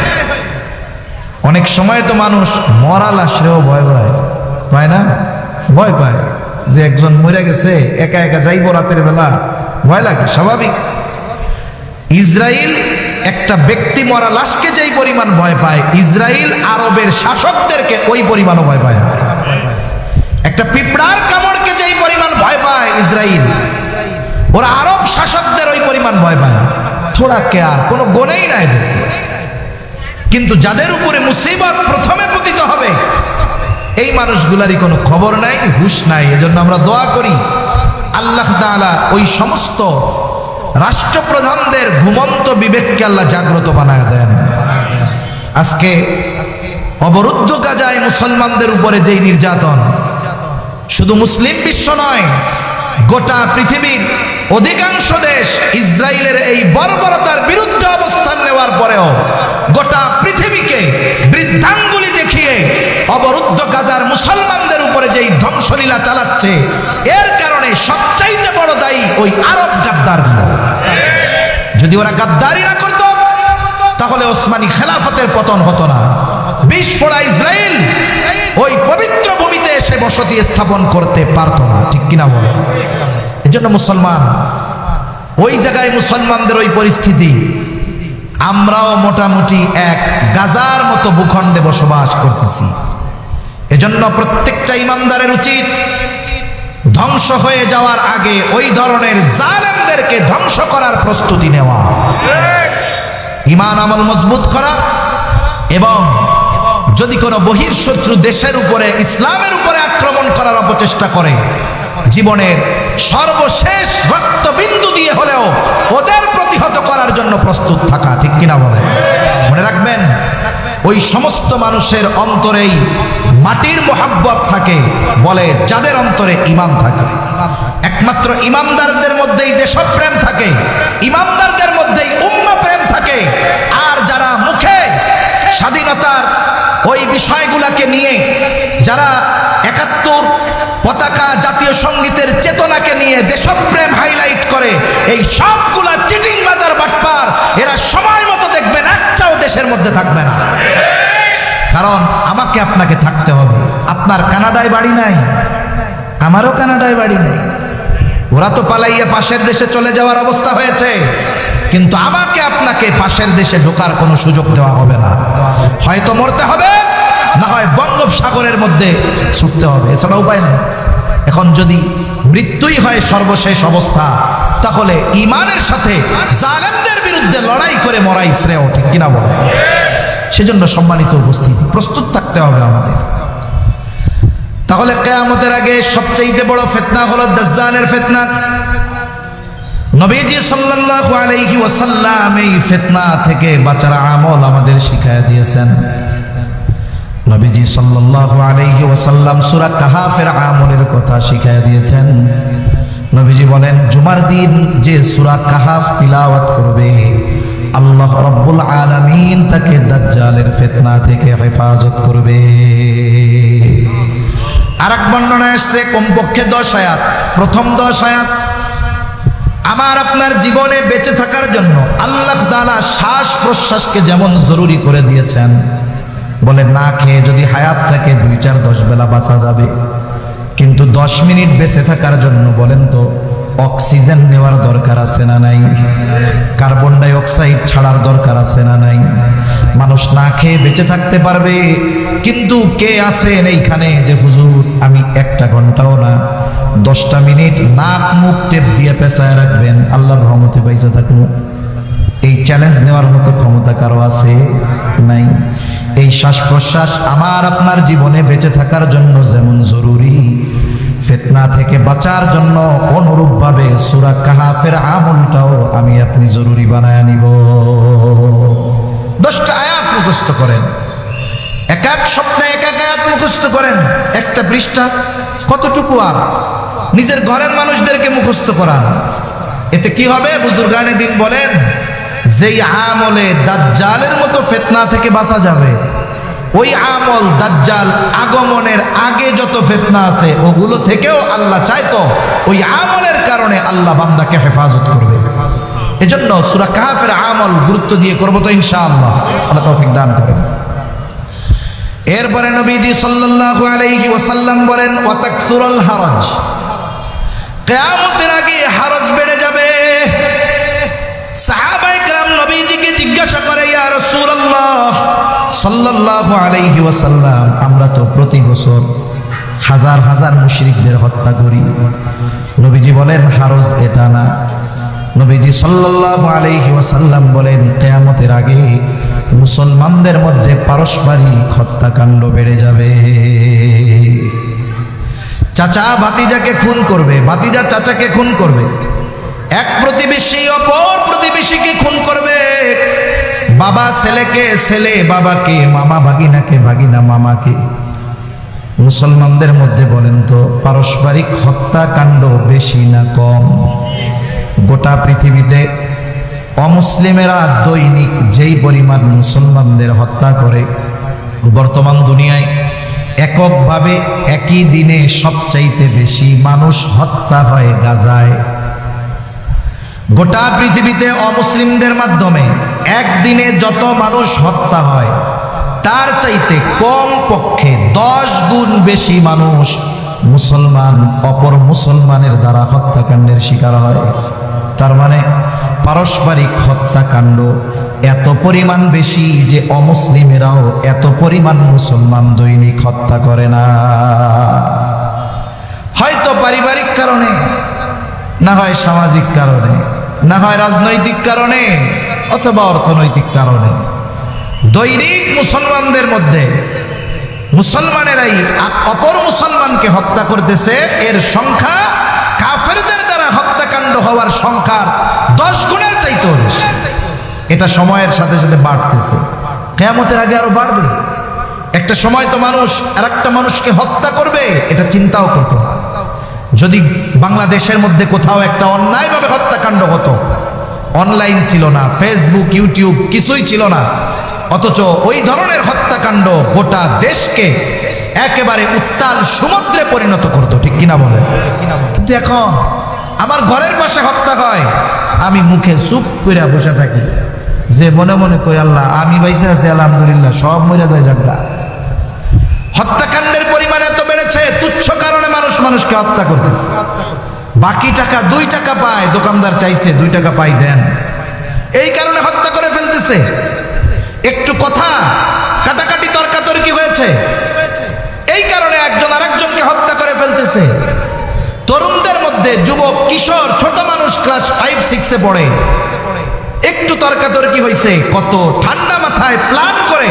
অনেক সময় তো মানুষ মরা লাশেও ভয় পায় না? ভয় পায় যে একজন মরে গেছে, একা একা যাইবো রাতের বেলা, ভয় লাগে, স্বাভাবিক। ইসরাইল একটা ব্যক্তি মরা লাশকে যেই পরিমাণ ভয় পায়, ইসরাইল আরবের শাসকদেরকে ওই পরিমাণও ভয় পায় না। একটা পিঁপড়ার কামড়কে যেই পরিমাণ ভয় পায় ইসরাইল, ওরা আরব শাসকদের ওই পরিমাণ ভয় পায় না। থোড়া কেয়ার, কোনো গুণেই নাই। কিন্তু যাদের উপরে মুসিবত প্রথমে পতিত হবে, এই মানুষগুলারই কোনো খবর নাই, হুঁশ নাই। এজন্য আমরা দোয়া করি আল্লাহ তাআলা ওই সমস্ত রাষ্ট্রপ্রধানদের ঘুমন্ত বিবেককে আল্লাহ জাগ্রত বানায় দেন। আজকে অবরুদ্ধ গাজায় মুসলমানদের উপরে যেই নির্যাতন, শুধু মুসলিম বিশ্ব নয়, গোটা পৃথিবীর অধিকাংশ দেশ ইসরায়েলের এই বর্বরতার বিরুদ্ধে অবস্থান নেওয়ার পরেও গোটা পৃথিবীকে বৃদ্ধাঙ্গুলি দেখিয়ে অবরুদ্ধ গাজার মুসলমানদের উপরে যেই ধ্বংসলীলা চালাচ্ছে, এর কারণে সবচাইতে বড় দায়ী ওই আরব গাদ্দারগুলো। যদি ওরা গাদ্দারি না করত তাহলে ওসমানী খেলাফতের পতন হতো না। বিস্ফোরা ইসরায়েল ওই পবিত্র ভূমিতে এসে বসতি স্থাপন করতে পারত না, ঠিক কিনা বলে? এজন্য মুসলমান, ওই জায়গায় মুসলমানদের ওই পরিস্থিতি, আমরাও মোটামুটি এক গাজার মতো ভূখণ্ডে বসবাস করতেছি। এজন্য প্রত্যেকটা ইমানদারের উচিত ধ্বংস হয়ে যাওয়ার আগে ওই ধরনের জালেমদেরকে ধ্বংস করার প্রস্তুতি নেওয়া, ঈমান আমল মজবুত করা, এবং যদি কোনো বহির্শত্রু দেশের উপরে, ইসলামের উপরে আক্রমণ করার অপচেষ্টা করে, জীবনের সর্বশেষ রক্তবিন্দু দিয়ে হলেও ওদের প্রতিহত করার জন্য প্রস্তুত থাকা, ঠিক কিনা বলে? মনে রাখবেন, ওই সমস্ত মানুষের অন্তরেই মাটির মোহাব্বত থাকে, বলে যাদের অন্তরে ঈমান থাকে। একমাত্র ঈমানদারদের মধ্যেই দেশপ্রেম থাকে, ঈমানদারদের মধ্যেই উম্মাহ প্রেম থাকে। আর যারা মুখে স্বাধীনতার ওই বিষয়গুলোকে নিয়ে, যারা ৭১ পতাকা, জাতীয় সঙ্গীতের চেতনাকে নিয়ে দেশপ্রেম হাইলাইট করে, এই সবগুলা চিটিং বাজার বাটপার, এরা সময় মতো দেখবেন একটাও দেশের মধ্যে থাকবে না। কারণ আমাকে আপনাকে থাকতে হবে। আপনার কানাডায় বাড়ি নাই, আমারও কানাডায় বাড়ি নাই। ওরা তো পালাইয়া পাশের দেশে চলে যাওয়ার অবস্থা হয়েছে, কিন্তু আমাকে আপনাকে পাশের দেশে ঢোকার কোনো সুযোগ দেওয়া হবে না। হয়তো মরতে হবে, না হয় বঙ্গোপসাগরের মধ্যে ছুটতে হবে, এছাড়া উপায় নেই। এখন যদি মৃত্যুই হয় সর্বশেষ অবস্থা, তাহলে ঈমানের সাথে জালেমদের বিরুদ্ধে লড়াই করে মরাই শ্রেয়, ঠিক কিনা বলে? সেজন্য সম্মানিত উপস্থিতি, প্রস্তুত থাকতে হবে আমাদের। তাহলে কিয়ামতের আগে সবচেয়ে বড় ফিতনা হলো দাজ্জালের ফিতনা। নবীজি সাল্লাল্লাহু আলাইহি ওয়াসাল্লাম এই ফিতনা থেকে বাঁচার আমল আমাদের শিখায়া দিয়েছেন। নবীজি সাল্লাল্লাহু আলাইহি ওয়াসাল্লাম সূরা কাহাফের আমলের কথা শিখায়া দিয়েছেন। নবীজি বলেন, জুমার দিন যে সূরা কাহাফ তিলাওয়াত করবে, আল্লাহ রাব্বুল আলামিন তাকে দাজ্জালের ফিতনা থেকে হেফাজত করবে। আরেক বর্ণনায় আসছে কমপক্ষে 10 আয়াত, প্রথম 10 আয়াত আমার আপনার জীবনে বেঁচে থাকার জন্য আল্লাহ তাআলা শ্বাস প্রশ্বাসকে যেমন জরুরি করে দিয়েছেন, বলে না খেয়ে যদি হায়াত থাকে 2-4-10 বেলা বাঁচা যাবে, কিন্তু 10 মিনিট বেঁচে থাকার জন্য বলেন তো অক্সিজেন নেওয়ার দরকার আছে না নাই? কার্বন ডাই অক্সাইড ছাড়ার দরকার আছে না নাই? মানুষ না খেয়ে বেঁচে থাকতে পারবে, কিন্তু কে আছেন এইখানে যে হুজুর আমি 1 ঘন্টাও না 10টা মিনিট নাক মুখ টেপ দিয়ে পেঁচায় রাখবেন, আল্লাহর রহমতে পয়সা থাকবো? এই চ্যালেঞ্জ নেওয়ার মতো ক্ষমতা কারো আছে? নাই। এই শ্বাস প্রশ্বাস আমার আপনার জীবনে বেঁচে থাকার জন্য যেমন জরুরি, ফিতনা থেকে বাঁচার জন্য অনুরূপভাবে সূরা কাহাফের আমলটাও আমি আপনি জরুরি বানায় নিব। 10টা আয়াত মুখস্থ করেন, এক এক সপ্তাহে এক এক আয়াত মুখস্থ করেন। একটা পৃষ্ঠা কতটুকু? আর নিজের ঘরের মানুষদেরকে মুখস্থ করান। এতে কি হবে? বুজুর্গানে দিন বলেন, যেই আমলে দাজ্জালের মতো ফিতনা থেকে বাঁচা যাবে, ওই আমল দাজ্জাল আগমনের আগে যত ফিতনা আছে ওগুলো থেকেও আল্লাহ চাইতো ওই আমলের কারণে আল্লাহ বান্দাকে হেফাজত করবে। এজন্য সূরা কাহাফের আমল গুরুত্ব দিয়ে করবো তো ইনশাআল্লাহ, আল্লাহ তৌফিক দান করেন। এরপরে নবীজি সাল্লাল্লাহু আলাইহি ওয়াসাল্লাম বলেন, ওয়া তাকসুরুল হারাজ, কিয়ামতের আগে হারাজ বেড়ে যাবে। সাহাবায়ে কেরাম নবীজিকে জিজ্ঞাসা করে, ইয়া রাসূলুল্লাহ সাল্লাল্লাহু আলাইহি ওয়াসাল্লাম, আমরা তো প্রতি বছর হাজার হাজার মুশরিকদের হত্যা করি। নবীজি বলেন, হারজ এটা না। নবীজি সাল্লাল্লাহু আলাইহি ওয়াসাল্লাম বলেন, কিয়ামতের আগে মুসলমানদের মধ্যে পারস্পরিক হত্যাকাণ্ড বেড়ে যাবে। চাচা ভাতিজাকে খুন করবে, ভাতিজা চাচাকে খুন করবে, এক প্রতিবেশী অপর প্রতিবেশীকে খুন করবে, বাবা ছেলেকে, ছেলে বাবাকে, মামা ভাগিনাকে, ভাগিনা মামাকে। মুসলমানদের মধ্যে বলেন তো পারস্পরিক হত্যাকাণ্ড বেশি না কম? গোটা পৃথিবীতে অমুসলিমেরা দৈনিক যেই পরিমাণ মুসলমানদের হত্যা করে, বর্তমান দুনিয়ায় এককভাবে একই দিনে সবচাইতে বেশি মানুষ হত্যা হয় গাজায়। গোটা পৃথিবীতে অমুসলিমদের মাধ্যমে একদিনে যত মানুষ হত্যা হয় তার চাইতে কম পক্ষে 10 গুণ বেশি মানুষ মুসলমান অপর মুসলমানের দ্বারা হত্যাকাণ্ডের শিকার হয়। তার মানে পারস্পরিক হত্যাকাণ্ড এত পরিমাণ বেশি যে অমুসলিমেরাও এত পরিমাণ মুসলমান দৈনিক হত্যা করে না। হয়তো পারিবারিক কারণে, না হয় সামাজিক কারণে, না হয় রাজনৈতিক কারণে, অথবা অর্থনৈতিক কারণে দৈনিক মুসলমানদের মধ্যে মুসলমানেরাই অপর মুসলমানকে হত্যা করতেছে। এর সংখ্যা কাফেরদের দ্বারা হত্যাকাণ্ড হওয়ার সংখ্যার 10 গুণের চাইতেও বেশি। এটা সময়ের সাথে সাথে বাড়তেছে, কিয়ামতের আগে আরো বাড়বে। একটা সময় তো মানুষ আরেকটা মানুষকে হত্যা করবে এটা চিন্তাও করতো না। যদি বাংলাদেশের মধ্যে কোথাও একটা অন্যায়ভাবে হত্যাকাণ্ড হতো, অনলাইন ছিল না, ফেসবুক ইউটিউব কিছুই ছিল না, অথচ ওই ধরনের হত্যাকাণ্ড গোটা দেশকে একেবারে উত্তাল সমুদ্রে পরিণত করতো, ঠিক কিনা বলে? কিন্তু এখন আমার ঘরের পাশে হত্যা হয়, আমি মুখে চুপ করে বসে থাকি, যে মনে মনে কই আল্লাহ আমি বাইসে আছি আলহামদুলিল্লাহ, সব মরে যায় জায়গা। হত্যাকাণ্ডের পরিমাণ এত বেড়েছে, তুচ্ছ কারণে মানুষ মানুষকে হত্যা করতেছে। বাকি টাকা 2 টাকা পায়, দোকানদার চাইছে 2 টাকা পাই দেন, এই কারণে হত্যা করে ফেলতেছে। একটু কথা কাটাকাটি তর্কাতর্কি হয়েছে, এই কারণে একজন আরেকজনকে হত্যা করে ফেলতেছে। তরুণদের মধ্যে যুবক কিশোর ছোট মানুষ ক্লাস 5-6-এ পড়ে, একটু তর্কাতর্কি হয়েছে, কত ঠান্ডা মাথায় প্ল্যান করে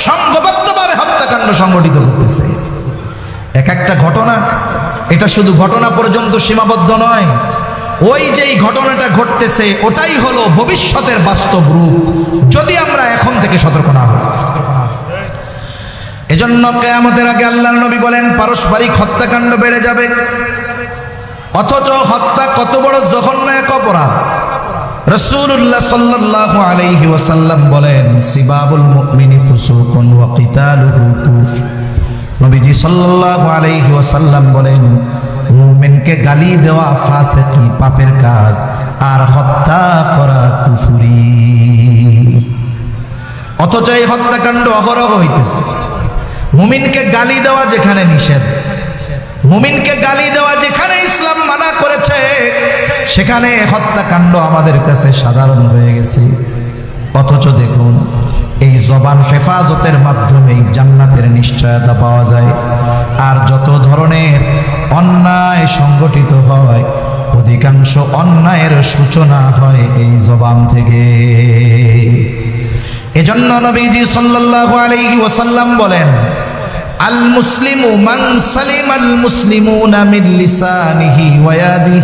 সংঘবদ্ধভাবে হত্যাকাণ্ড সংগঠিত করতেছে। এক একটা ঘটনা, এটা শুধু ঘটনা পর্যন্ত সীমাবদ্ধ নয়, ওই যেই ঘটনাটা ঘটতেছে ওটাই হলো ভবিষ্যতের বাস্তব রূপ, যদি আমরা এখন থেকে সতর্ক না হই। এজন্য কিয়ামতের আগে আল্লাহর নবী বলেন পারস্পরিক হত্যাকাণ্ড বেড়ে যাবে। অথচ হত্যা কত বড় জঘন্য এক অপরাধ। রাসূলুল্লাহ সাল্লাল্লাহু আলাইহি ওয়াসাল্লাম বলেন সিবাবুল মুমিনি ফুসুকুন ওয়া কিতালুহু কুফর। নবীজি সাল্লাল্লাহু আলাইহি ওয়াসাল্লাম বলেন মুমিনকে গালি দেওয়া ফাসিকি পাপের কাজ, আর হত্যা করা কুফরি। অথচ এই হত্যাকাণ্ড অহরহ হইতেছে। মুমিনকে গালি দেওয়া যেখানে নিষেধ, মুমিনকে গালি দেওয়া যেখানে ইসলাম মানা করেছে, সেখানে হত্যাকাণ্ড আমাদের কাছে সাধারণ হয়ে গেছে। অথচ দেখুন এই জবান হেফাজতের মাধ্যমেই জান্নাতের নিশ্চয়তা পাওয়া যায়। আর যত ধরনের অন্যায় সংগঠিত হয়, অধিকাংশ অন্যায়ের সূচনা হয় এই জবান থেকে। এজন্য নবীজি সাল্লাল্লাহু আলাইহি ওয়াসাল্লাম বলেন আল মুসলিমু মান সালিমাল মুসলিমুনা মিন লিসানিহি ওয়া ইয়াদিহি।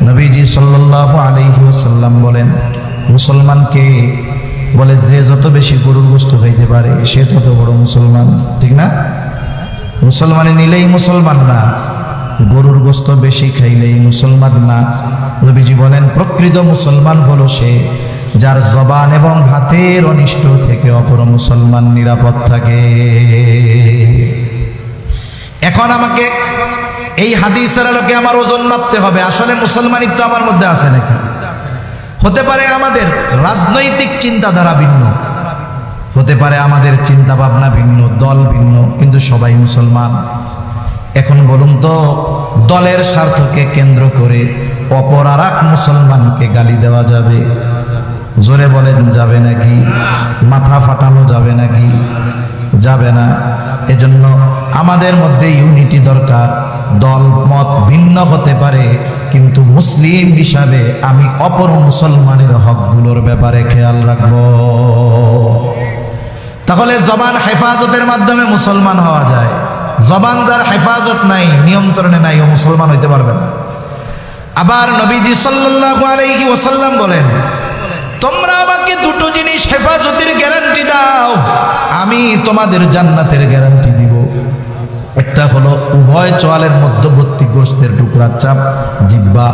নবীজি সাল্লাল্লাহু আলাইহি ওয়াসাল্লাম বলেন মুসলমানকে বলে যে যত বেশি গরুর গোশত খাইতে পারে সে তত বড় মুসলমান, ঠিক না? মুসলমানে নিলেই মুসলমান না, গরুর গোশত বেশি খাইলেই মুসলমান না। নবীজি বলেন প্রকৃত মুসলমান হলো সে যার জবান এবং হাতের অনিষ্ট থেকে অপর মুসলমান নিরাপদ থাকে। এখন আমাকে এই হাদিসের আলোকে আমার ওজন মাপতে হবে, আসলে মুসলমানিত্ব আমার মধ্যে আছে নাকি? হতে পারে আমাদের রাজনৈতিক চিন্তাধারা ভিন্ন, হতে পারে আমাদের চিন্তা ভাবনা ভিন্ন, দল ভিন্ন, কিন্তু সবাই মুসলমান। এখন বলুন তো দলের স্বার্থকে কেন্দ্র করে অপর আর এক মুসলমানকে গালি দেওয়া যাবে? জোরে বলেন যাবে নাকি? মাথা ফাটানো যাবে নাকি? যাবে না। এজন্য আমাদের মধ্যে ইউনিটি দরকার। দল মত ভিন্ন হতে পারে, কিন্তু মুসলিম হিসাবে আমি অপর মুসলমানের হকগুলোর ব্যাপারে খেয়াল রাখব। তাহলে জবান হেফাজতের মাধ্যমে মুসলমান হওয়া যায়। জবান যার হেফাজত নাই, নিয়ন্ত্রণে নাই, ও মুসলমান হইতে পারবে না। আবার নবীজি সাল্লাল্লাহু আলাইহি ওয়াসাল্লাম বলেন তোমরা আমাকে দুটো জিনিস হেফাজতের গ্যারান্টি দাও, আমি তোমাদের জান্নাতের গ্যারান্টি দিব। একটা হলো উভয় চোয়ালের মধ্যবর্তী গোশতের টুকরা চাপ, জিহ্বা।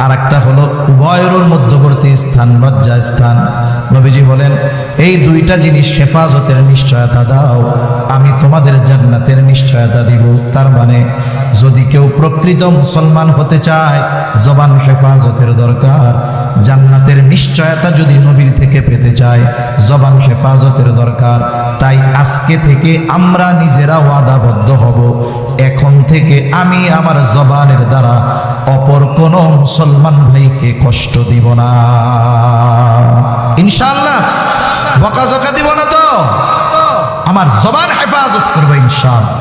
আর একটা হলো উভয়ের মধ্যবর্তী স্থান, লজ্জা স্থান। নবীজি বলেন এই দুইটা জিনিস হেফাজতের নিশ্চয়তা দাও, আমি তোমাদের জান্নাতের নিশ্চয়তা দিব। তার মানে যদি কেউ প্রকৃত মুসলমান হতে চায়, জবান হেফাজতের দরকার। জান্নাতের নিশ্চয়তা যদি নবীর থেকে পেতে চায়, জবান হেফাজতের দরকার। তাই আজকে থেকে আমরা নিজেরা ওয়াদাবদ্ধ হব, এখন থেকে আমি আমার জবানের দ্বারা অপর কোন মুসলমান ভাইকে কষ্ট দিব না, ইনশাআল্লাহ। বকাঝকা দিব না তো, আমার জবান হেফাজত করবো ইনশাআল্লাহ।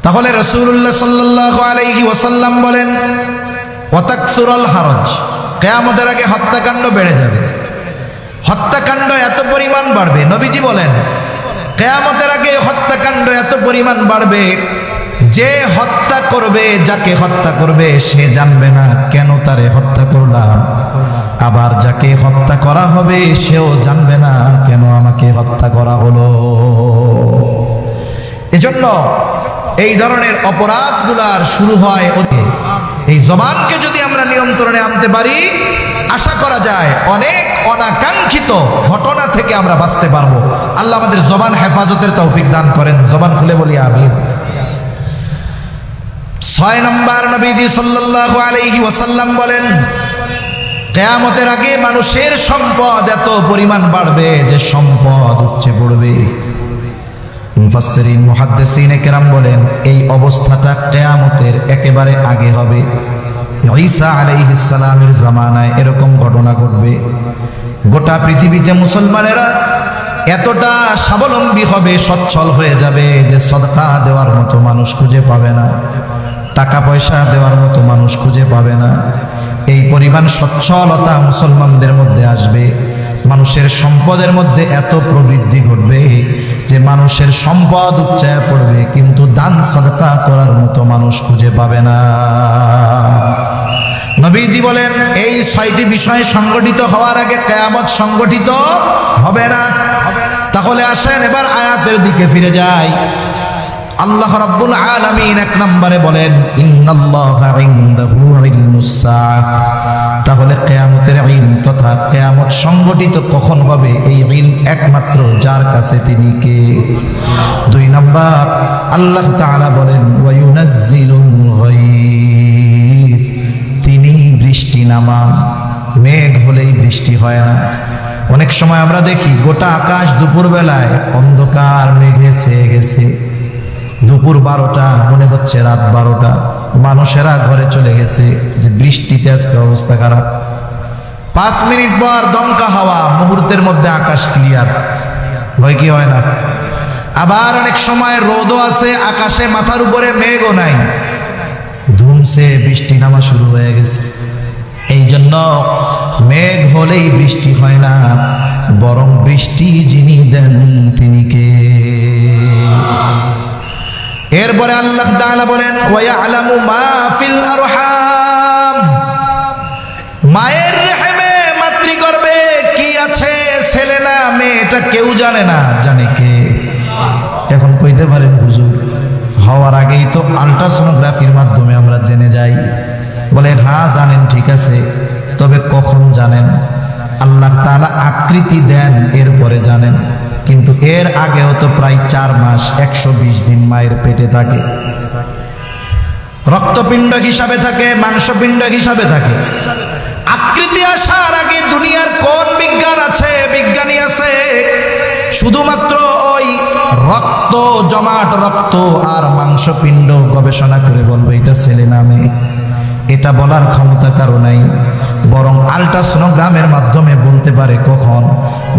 তাহলে রাসূলুল্লাহ সাল্লাল্লাহু আলাইহি ওয়াসাল্লাম বলেন ওয়াতাকসুরুল হারজ, কিয়ামতের আগে হত্যাকাণ্ড বেড়ে যাবে। হত্যাকাণ্ড এত পরিমাণ বাড়বে, নবীজি বলেন কিয়ামতের আগে হত্যাকাণ্ড এত পরিমাণ বাড়বে যে হত্যা করবে, যাকে হত্যা করবে সে জানবে না কেন তারে হত্যা করলাম, আবার যাকে হত্যা করা হবে সেও জানবে না কেন আমাকে হত্যা করা হলো। এজন্য এই ধরনের অপরাধগুলার শুরু হয় এই জবানকে যদি আমরা নিয়ন্ত্রণে আনতে পারি, আশা করা যায় অনেক অনাকাঙ্ক্ষিত ঘটনা থেকে আমরা বাঁচতে পারবো। আল্লাহ আমাদের জবান হেফাজতের তৌফিক দান করেন। জবান খুলে বলি আমিন। 6 নম্বর, নবীজি সাল্লাল্লাহু আলাইহি ওয়াসাল্লাম বলেন কিয়ামতের আগে মানুষের সম্পদ এত পরিমাণ বাড়বে যে সম্পদ উপচে পড়বে। মুফাসসিরিন মুহাদ্দিসিন কেরাম বলেন এই অবস্থাটা কিয়ামতের একেবারে আগে হবে। ঈসা আলাইহিস সালামের জামানায় এরকম ঘটনা ঘটবে। গোটা পৃথিবীতে মুসলমানেরা এতটা স্বাবলম্বী হবে, সচ্ছল হয়ে যাবে যে সদকা দেওয়ার মতো মানুষ খুঁজে পাবে না, টাকা পয়সা দেওয়ার মতো মানুষ খুঁজে পাবে না। এই পরিমাণ সচ্ছলতা মুসলমানদের মধ্যে আসবে। মানুষের সম্পদের মধ্যে এত প্রবৃদ্ধি ঘটবে যে মানুষের সম্পদ উপচায় পড়বে, কিন্তু দান সাদকা করার মতো মানুষ খুঁজে পাবে না। নবীজি বলেন এই 6টি বিষয় সংগঠিত হওয়ার আগে কিয়ামত সংগঠিত হবে না। তাহলে আসেন এবার আয়াতের দিকে ফিরে যাই। আল্লাহ রাব্বুল আলামিন 1 নম্বরে বলেন ইন্নাল্লাহা ইনদাহু ইলমুস সাআহ। তাহলে কিয়ামতের ইলম তথা কিয়ামত সংগঠিত কখন হবে এই ইলম একমাত্র যার কাছে তিনি কে। 2 নম্বর, আল্লাহ তাআলা বলেন ওয়া ইউনাজ্জিলুল গায়থ, তিনি বৃষ্টি নামান। মেঘ হলেই বৃষ্টি হয় না। অনেক সময় আমরা দেখি গোটা আকাশ দুপুর বেলায় অন্ধকার মেঘে ছেয়ে গেছে। দুপুর 12টা, মনে হচ্ছে রাত 12টা, মানুষেরা ঘরে চলে গেছে যে বৃষ্টিতে আজকে অবস্থা খারাপ। 5 মিনিট পর দমকা হাওয়া, মুহূর্তের মধ্যে আকাশ ক্লিয়ার হয় কি হয় না? আবার অনেক সময় রোদও আছে, আকাশে মাথার উপরে মেঘও নাই, ধুমসে বৃষ্টি নামা শুরু হয়ে গেছে। এই জন্য মেঘ হলেই বৃষ্টি হয় না, বরং বৃষ্টি যিনি দেন তিনি কে। এরপরে আল্লাহ তাআলা বলেন ওয়া ইয়ালামু মা ফিল আরহাম, মায়ের রেহেমে মাতৃগর্ভে কি আছে, ছেলে না মেয়ে, এটা কেউ জানে না, জানে কে? এখন কইতে পারেন হুজুর হওয়ার আগেই তো আল্ট্রাসোনোগ্রাফির মাধ্যমে আমরা জেনে যাই। বলে হ্যাঁ জানেন, ঠিক আছে, তবে কখন জানেন? আল্লাহ তাআলা আকৃতি দেন এরপরে জানেন, কিন্তু এর আগেও তো প্রায় 4 মাস 120 দিন মায়ের পেটে থাকে, রক্তপিণ্ড হিসাবে থাকে, মাংসপিণ্ড হিসাবে থাকে। আকৃতি আসার আগে দুনিয়ার কোন বিজ্ঞান আছে, বিজ্ঞানী আছে শুধুমাত্র ওই রক্ত, জমাট রক্ত আর মাংসপিণ্ড গবেষণা করে বলবে এটা ছেলে না মেয়ে, এটা বলার ক্ষমতা কারো নাই। বরং আল্ট্রাসোনোগ্রামের মাধ্যমে বলতে পারে কখন।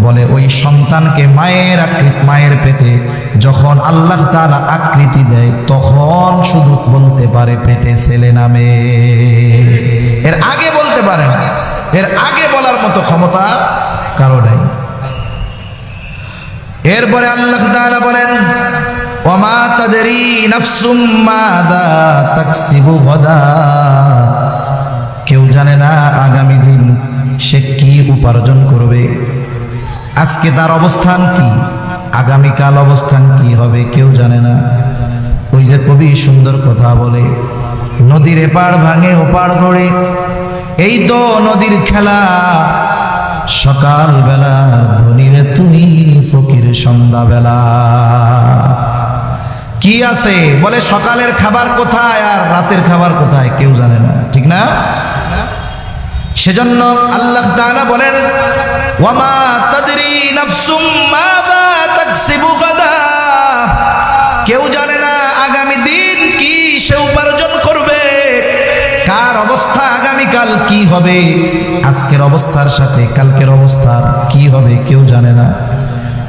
বলে ওই সন্তানকে মায়ের পেটে যখন আল্লাহ তাআলা আকৃতি দেয় তখন শুধু বলতে পারে পেটে ছেলে না মেয়ে, এর আগে বলতে পারে না। এর আগে বলার মতো ক্ষমতা কারো নাই। এরপরে আল্লাহ তাআলা বলেন ওয়ামা তাদরি নাফসুম মাযা তাকসিবু গাদা, কেউ জানে না আগামী দিন সে কি উপার্জন করবে, আজকে তার অবস্থান কি, আগামীকাল অবস্থান কি হবে কেউ জানে না। ওই যে কবি সুন্দর কথা বলে নদীর এপার ভাঙে ওপার গড়ে, এই তো নদীর খেলা। সকাল বেলার ধনীরে তুই ফকির সন্ধ্যাবেলা। কি আছে বলে সকালের খাবার কোথায় আর রাতের খাবার কোথায় কেউ জানে না, ঠিক না? সেজন্য আল্লাহ তাআলা বলেন ওয়ামা তাদরি নাফসুম মাযা তাকসিবু গাদা। কেউ জানে না আগামী দিন কি সে উপার্জন করবে, কার অবস্থা আগামীকাল কি হবে, আজকের অবস্থার সাথে কালকের অবস্থার কি হবে কেউ জানে না।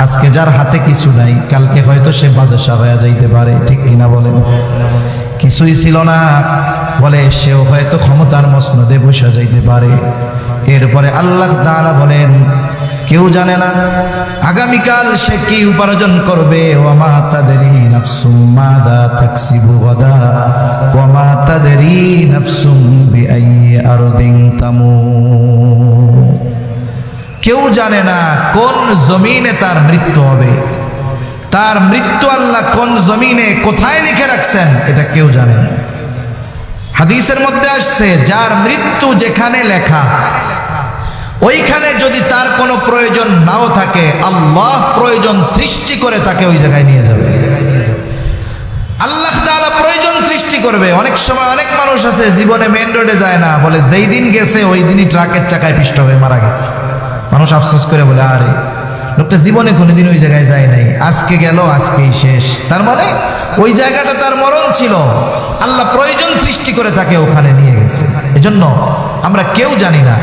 আজকে যার হাতে কিছু নাই, কালকে হয়তো সে বাদশা হয়ে যাইতে পারে, ঠিক কিনা বলেন? কিছুই ছিল না বলে সেও হয়তো ক্ষমতার মসনদে বসে যাইতে পারে। এরপরে আল্লাহ তাআলা বলেন কেউ জানে না আগামীকাল সে কি উপার্জন করবে। ওয়ামা তাদরি নাফসুম মাযা তাকসিবু গাদা ওয়ামা তাদরি নাফসুম বিআইয়ি আরদিন তামুত। কেউ জানে না কোন জমিনে তার মৃত্যু হবে, তার মৃত্যু আল্লাহ কোন জমিনে কোথায় লিখে রাখছেন এটা কেউ জানে না। হাদিসের মধ্যে আসছে যার মৃত্যু যেখানে লেখা ওইখানে যদি তার কোনো প্রয়োজন নাও থাকে, আল্লাহ প্রয়োজন সৃষ্টি করে তাকে ওই জায়গায় নিয়ে যাবে। আল্লাহ তাআলা প্রয়োজন সৃষ্টি করবে। অনেক সময় অনেক মানুষ আছে জীবনে মেইন রোডে যায় না, বলে যেই দিন গেছে ওই দিনই ট্রাকের চাকায় পিষ্ট হয়ে মারা গেছে। মানুষ আফসোস করে বলে আরে লোকটা জীবনে কোনোদিন ওই জায়গায় যায় নাই, আজকে গেল আজকেই শেষ। তার মানে ওই জায়গাটা তার মরণ ছিল, আল্লাহ প্রয়োজন সৃষ্টি করে তাকে ওখানে নিয়ে গেছে। এজন্য আমরা কেউ জানি না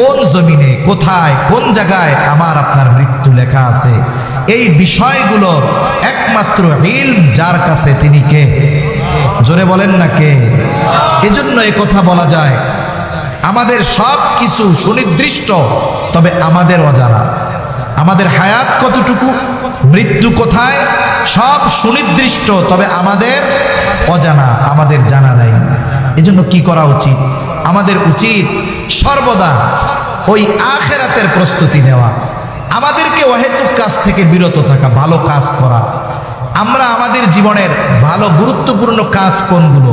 কোন জমিনে কোথায় কোন জায়গায় আমার আপনার মৃত্যু লেখা আছে। এই বিষয়গুলো একমাত্র ইলম যার কাছে তিনি কে? জোরে বলেন না কে? এজন্য এই কথা বলা যায় আমাদের সব কিছু সুনির্দিষ্ট, তবে আমাদের অজানা। আমাদের হায়াত কতটুকু, মৃত্যু কোথায়, সব সুনির্দিষ্ট, তবে আমাদের অজানা, আমাদের জানা নাই। এজন্য কি করা উচিত? আমাদের উচিত সর্বদা ওই আখিরাতের প্রস্তুতি নেওয়া, আমাদেরকে অহেতুক কাজ থেকে বিরত থাকা, ভালো কাজ করা। আমরা আমাদের জীবনের ভালো গুরুত্বপূর্ণ কাজ কোনগুলো,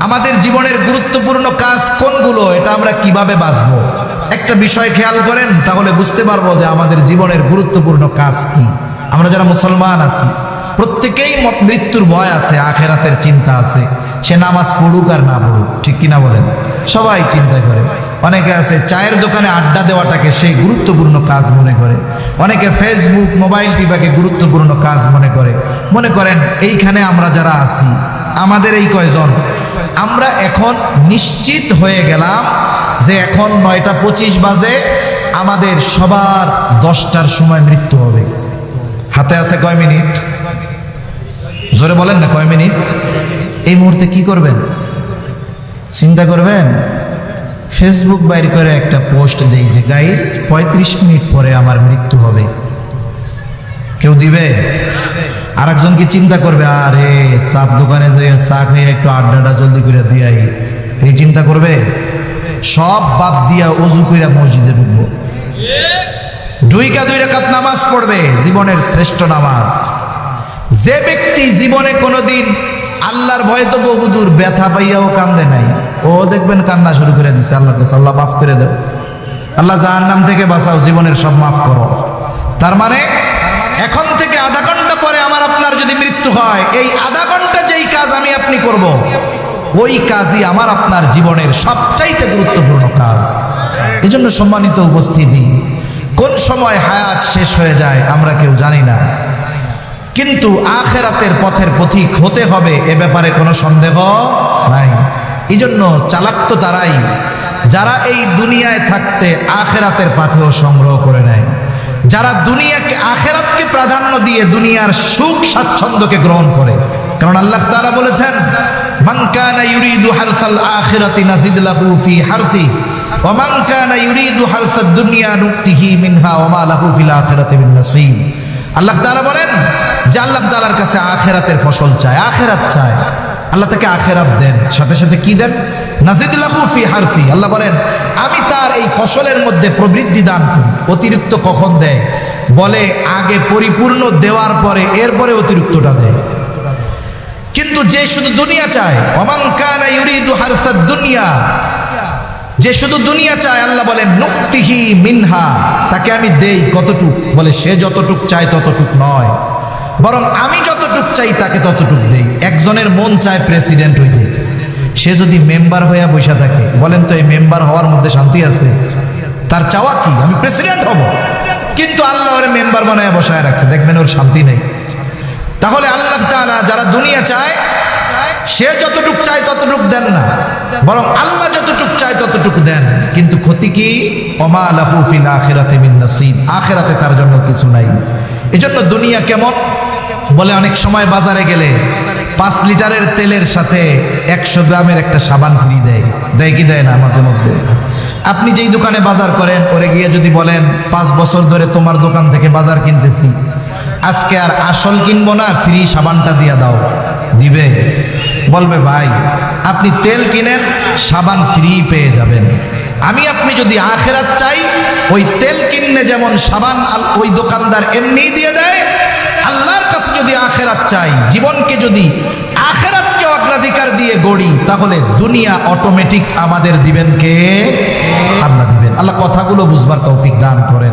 আমাদের জীবনের গুরুত্বপূর্ণ কাজ কোনগুলো, এটা আমরা কিভাবে বাঁচবো একটা বিষয় খেয়াল করেন, তাহলে বুঝতে পারবো যে আমাদের জীবনের গুরুত্বপূর্ণ কাজ কি। আমরা যারা মুসলমান আছি প্রত্যেকেই মৃত্যুর ভয় আছে, আখিরাতের চিন্তা আছে, সে নামাজ পড়ুক আর না পড়ুক, ঠিক কিনা বলেন? সবাই চিন্তা করে। অনেকে আছে চায়ের দোকানে আড্ডা দেওয়াটাকে সেই গুরুত্বপূর্ণ কাজ মনে করে, অনেকে ফেসবুক মোবাইল টিপাকে গুরুত্বপূর্ণ কাজ মনে করে। মনে করেন এইখানে আমরা যারা আছি, আমাদের এই কয়জন, আমরা এখন নিশ্চিত হয়ে গেলাম যে এখন 9:25 বাজে, আমাদের সবার 10টার সময় মৃত্যু হবে। হাতে আছে কয় মিনিট? জোরে বলেন না, কয় মিনিট? এই মুহূর্তে কি করবেন চিন্তা করবেন? ফেসবুক বাইর করে একটা পোস্ট দেই যে গাইস 35 মিনিট পরে আমার মৃত্যু হবে। কেউ দিবে? আর একজন কি চিন্তা করবে আরে চার দোকানে যে চা খেয়ে একটু আড্ডাটা জলদি করে দিয়াই, এই চিন্তা করবে? সব বাদ দিয়া ওযু কইরা মসজিদে ঢুকবো, 2 রাকাত নামাজ পড়বে, জীবনের শ্রেষ্ঠ নামাজ। যে ব্যক্তি জীবনে কোনোদিন আল্লাহর ভয়ে তো বহুদূর ব্যথা পাইয়াও কান্দে নাই, ও দেখবেন কান্না শুরু করে দিছে আল্লাহর কাছে, আল্লাহ মাফ করে দাও, আল্লাহ জাহান্নাম থেকে বাঁচাও, জীবনের সব মাফ করো। তার মানে এখন থেকে আধা ঘন্টা পরে আমার আপনার যদি মৃত্যু হয়, এই আধা ঘন্টা যেই কাজ আমি আপনি করব, ওই কাজই আমার আপনার জীবনের সবচাইতে গুরুত্বপূর্ণ কাজ। এজন্য সম্মানিত উপস্থিতি, কোন সময় হায়াত শেষ হয়ে যায় আমরা কেউ জানি না, কিন্তু আখিরাতের পথের পথিক হতে হবে এ ব্যাপারে কোনো সন্দেহ নাই। এজন্য চালাক তো তারাই যারা এই দুনিয়ায় থাকতে আখিরাতের পাথেয় সংগ্রহ করে নেয়, যারা দুনিয়াকে আখিরাতকে প্রাধান্য দিয়ে দুনিয়ার সুখ স্বাচ্ছন্দ্যকে গ্রহণ করে। কারণ আল্লাহ তাআলা বলেছেন মান কানা ইউরিদু হারসাল আখিরাতি নাজিদ লাহু ফি হারসি ওয়া মান কানা ইউরিদু হারসাদ দুনিয়া নুতিহি মিনহা ওয়া মা লাহু ফিল আখিরাতি মিন নসিব। আল্লাহ তাআলা বলেন যে আল্লাহ তাআলার কাছে আখিরাতের ফসল চায়, আখিরাত চায়, আল্লাহ তাকে আখিরাত দেন, সাথে সাথে কি দেন? নাজিদ লাহু ফি হারসি। আল্লাহ বলেন আমি তার এই ফসলের মধ্যে প্রবৃদ্ধি দান করি। অতিরিক্ত কখন দেয়? বলে আগে পরিপূর্ণ দেওয়ার পরে এরপরে অতিরিক্তটা দেয়। কিন্তু যে শুধু দুনিয়া চায়, ওমান কানা ইউরিদু হারসাদ দুনিয়া, যে শুধু দুনিয়া চায়, আল্লাহ বলেন নুক্তিহি মিনহা, তাকে আমি দেই কতটুক, বলে সে যতটুক চায় ততটুক নয়, বরং আমি যতটুক চাই তাকে ততটুক দেই। একজনের মন চায় প্রেসিডেন্ট হইতে, সে যদি মেম্বার হইয়া বসে থাকে, বলেন তো এই মেম্বার হওয়ার মধ্যে শান্তি আছে? তার চাওয়া কি আমি প্রেসিডেন্ট হব, কিন্তু আল্লাহ ওরে মেম্বার বানায় বসায় রাখছে, দেখবেন ওর শান্তি নেই। তাহলে আল্লাহ তাআলা যারা দুনিয়া চায়, সে যতটুক চায় ততটুক দেন না, বরং আল্লাহ যতটুক চায় ততটুক দেন। কিন্তু ক্ষতি কি? ওমা লাহু ফিল আখিরাতি মিন নাসিব, আখিরাতে তার জন্য কিছু নাই। এজন্য দুনিয়া কেমন? বলে অনেক সময় বাজারে গেলে 5 লিটারের তেলের সাথে 100 গ্রামের একটা সাবান ফ্রি দেয়, দেয় কি দেয় না? মাঝে মধ্যে আপনি যেই দোকানে বাজার করেন, ওরে গিয়ে যদি বলেন 5 বছর ধরে তোমার দোকান থেকে বাজার কিনতেছি, আজকে আর আসল কিনবো না, ফ্রি সাবানটা দিয়ে দাও, দিবে? বলবে ভাই আপনি তেল কিনেন, সাবান ফ্রি পেয়ে যাবেন। আমি আপনি যদি আখিরাত চাই, ওই তেল কিনলে যেমন সাবান ওই দোকানদার এমনি দিয়ে দেয়, আল্লাহর কাছে যদি আখিরাত চাই, জীবনকে যদি আখিরাতকে অগ্রাধিকার দিয়ে গড়ি, তাহলে দুনিয়া অটোমেটিক আমাদের দিবেন কে? আল্লাহ দিবেন। আল্লাহ কথাগুলো বুঝবার তৌফিক দান করেন।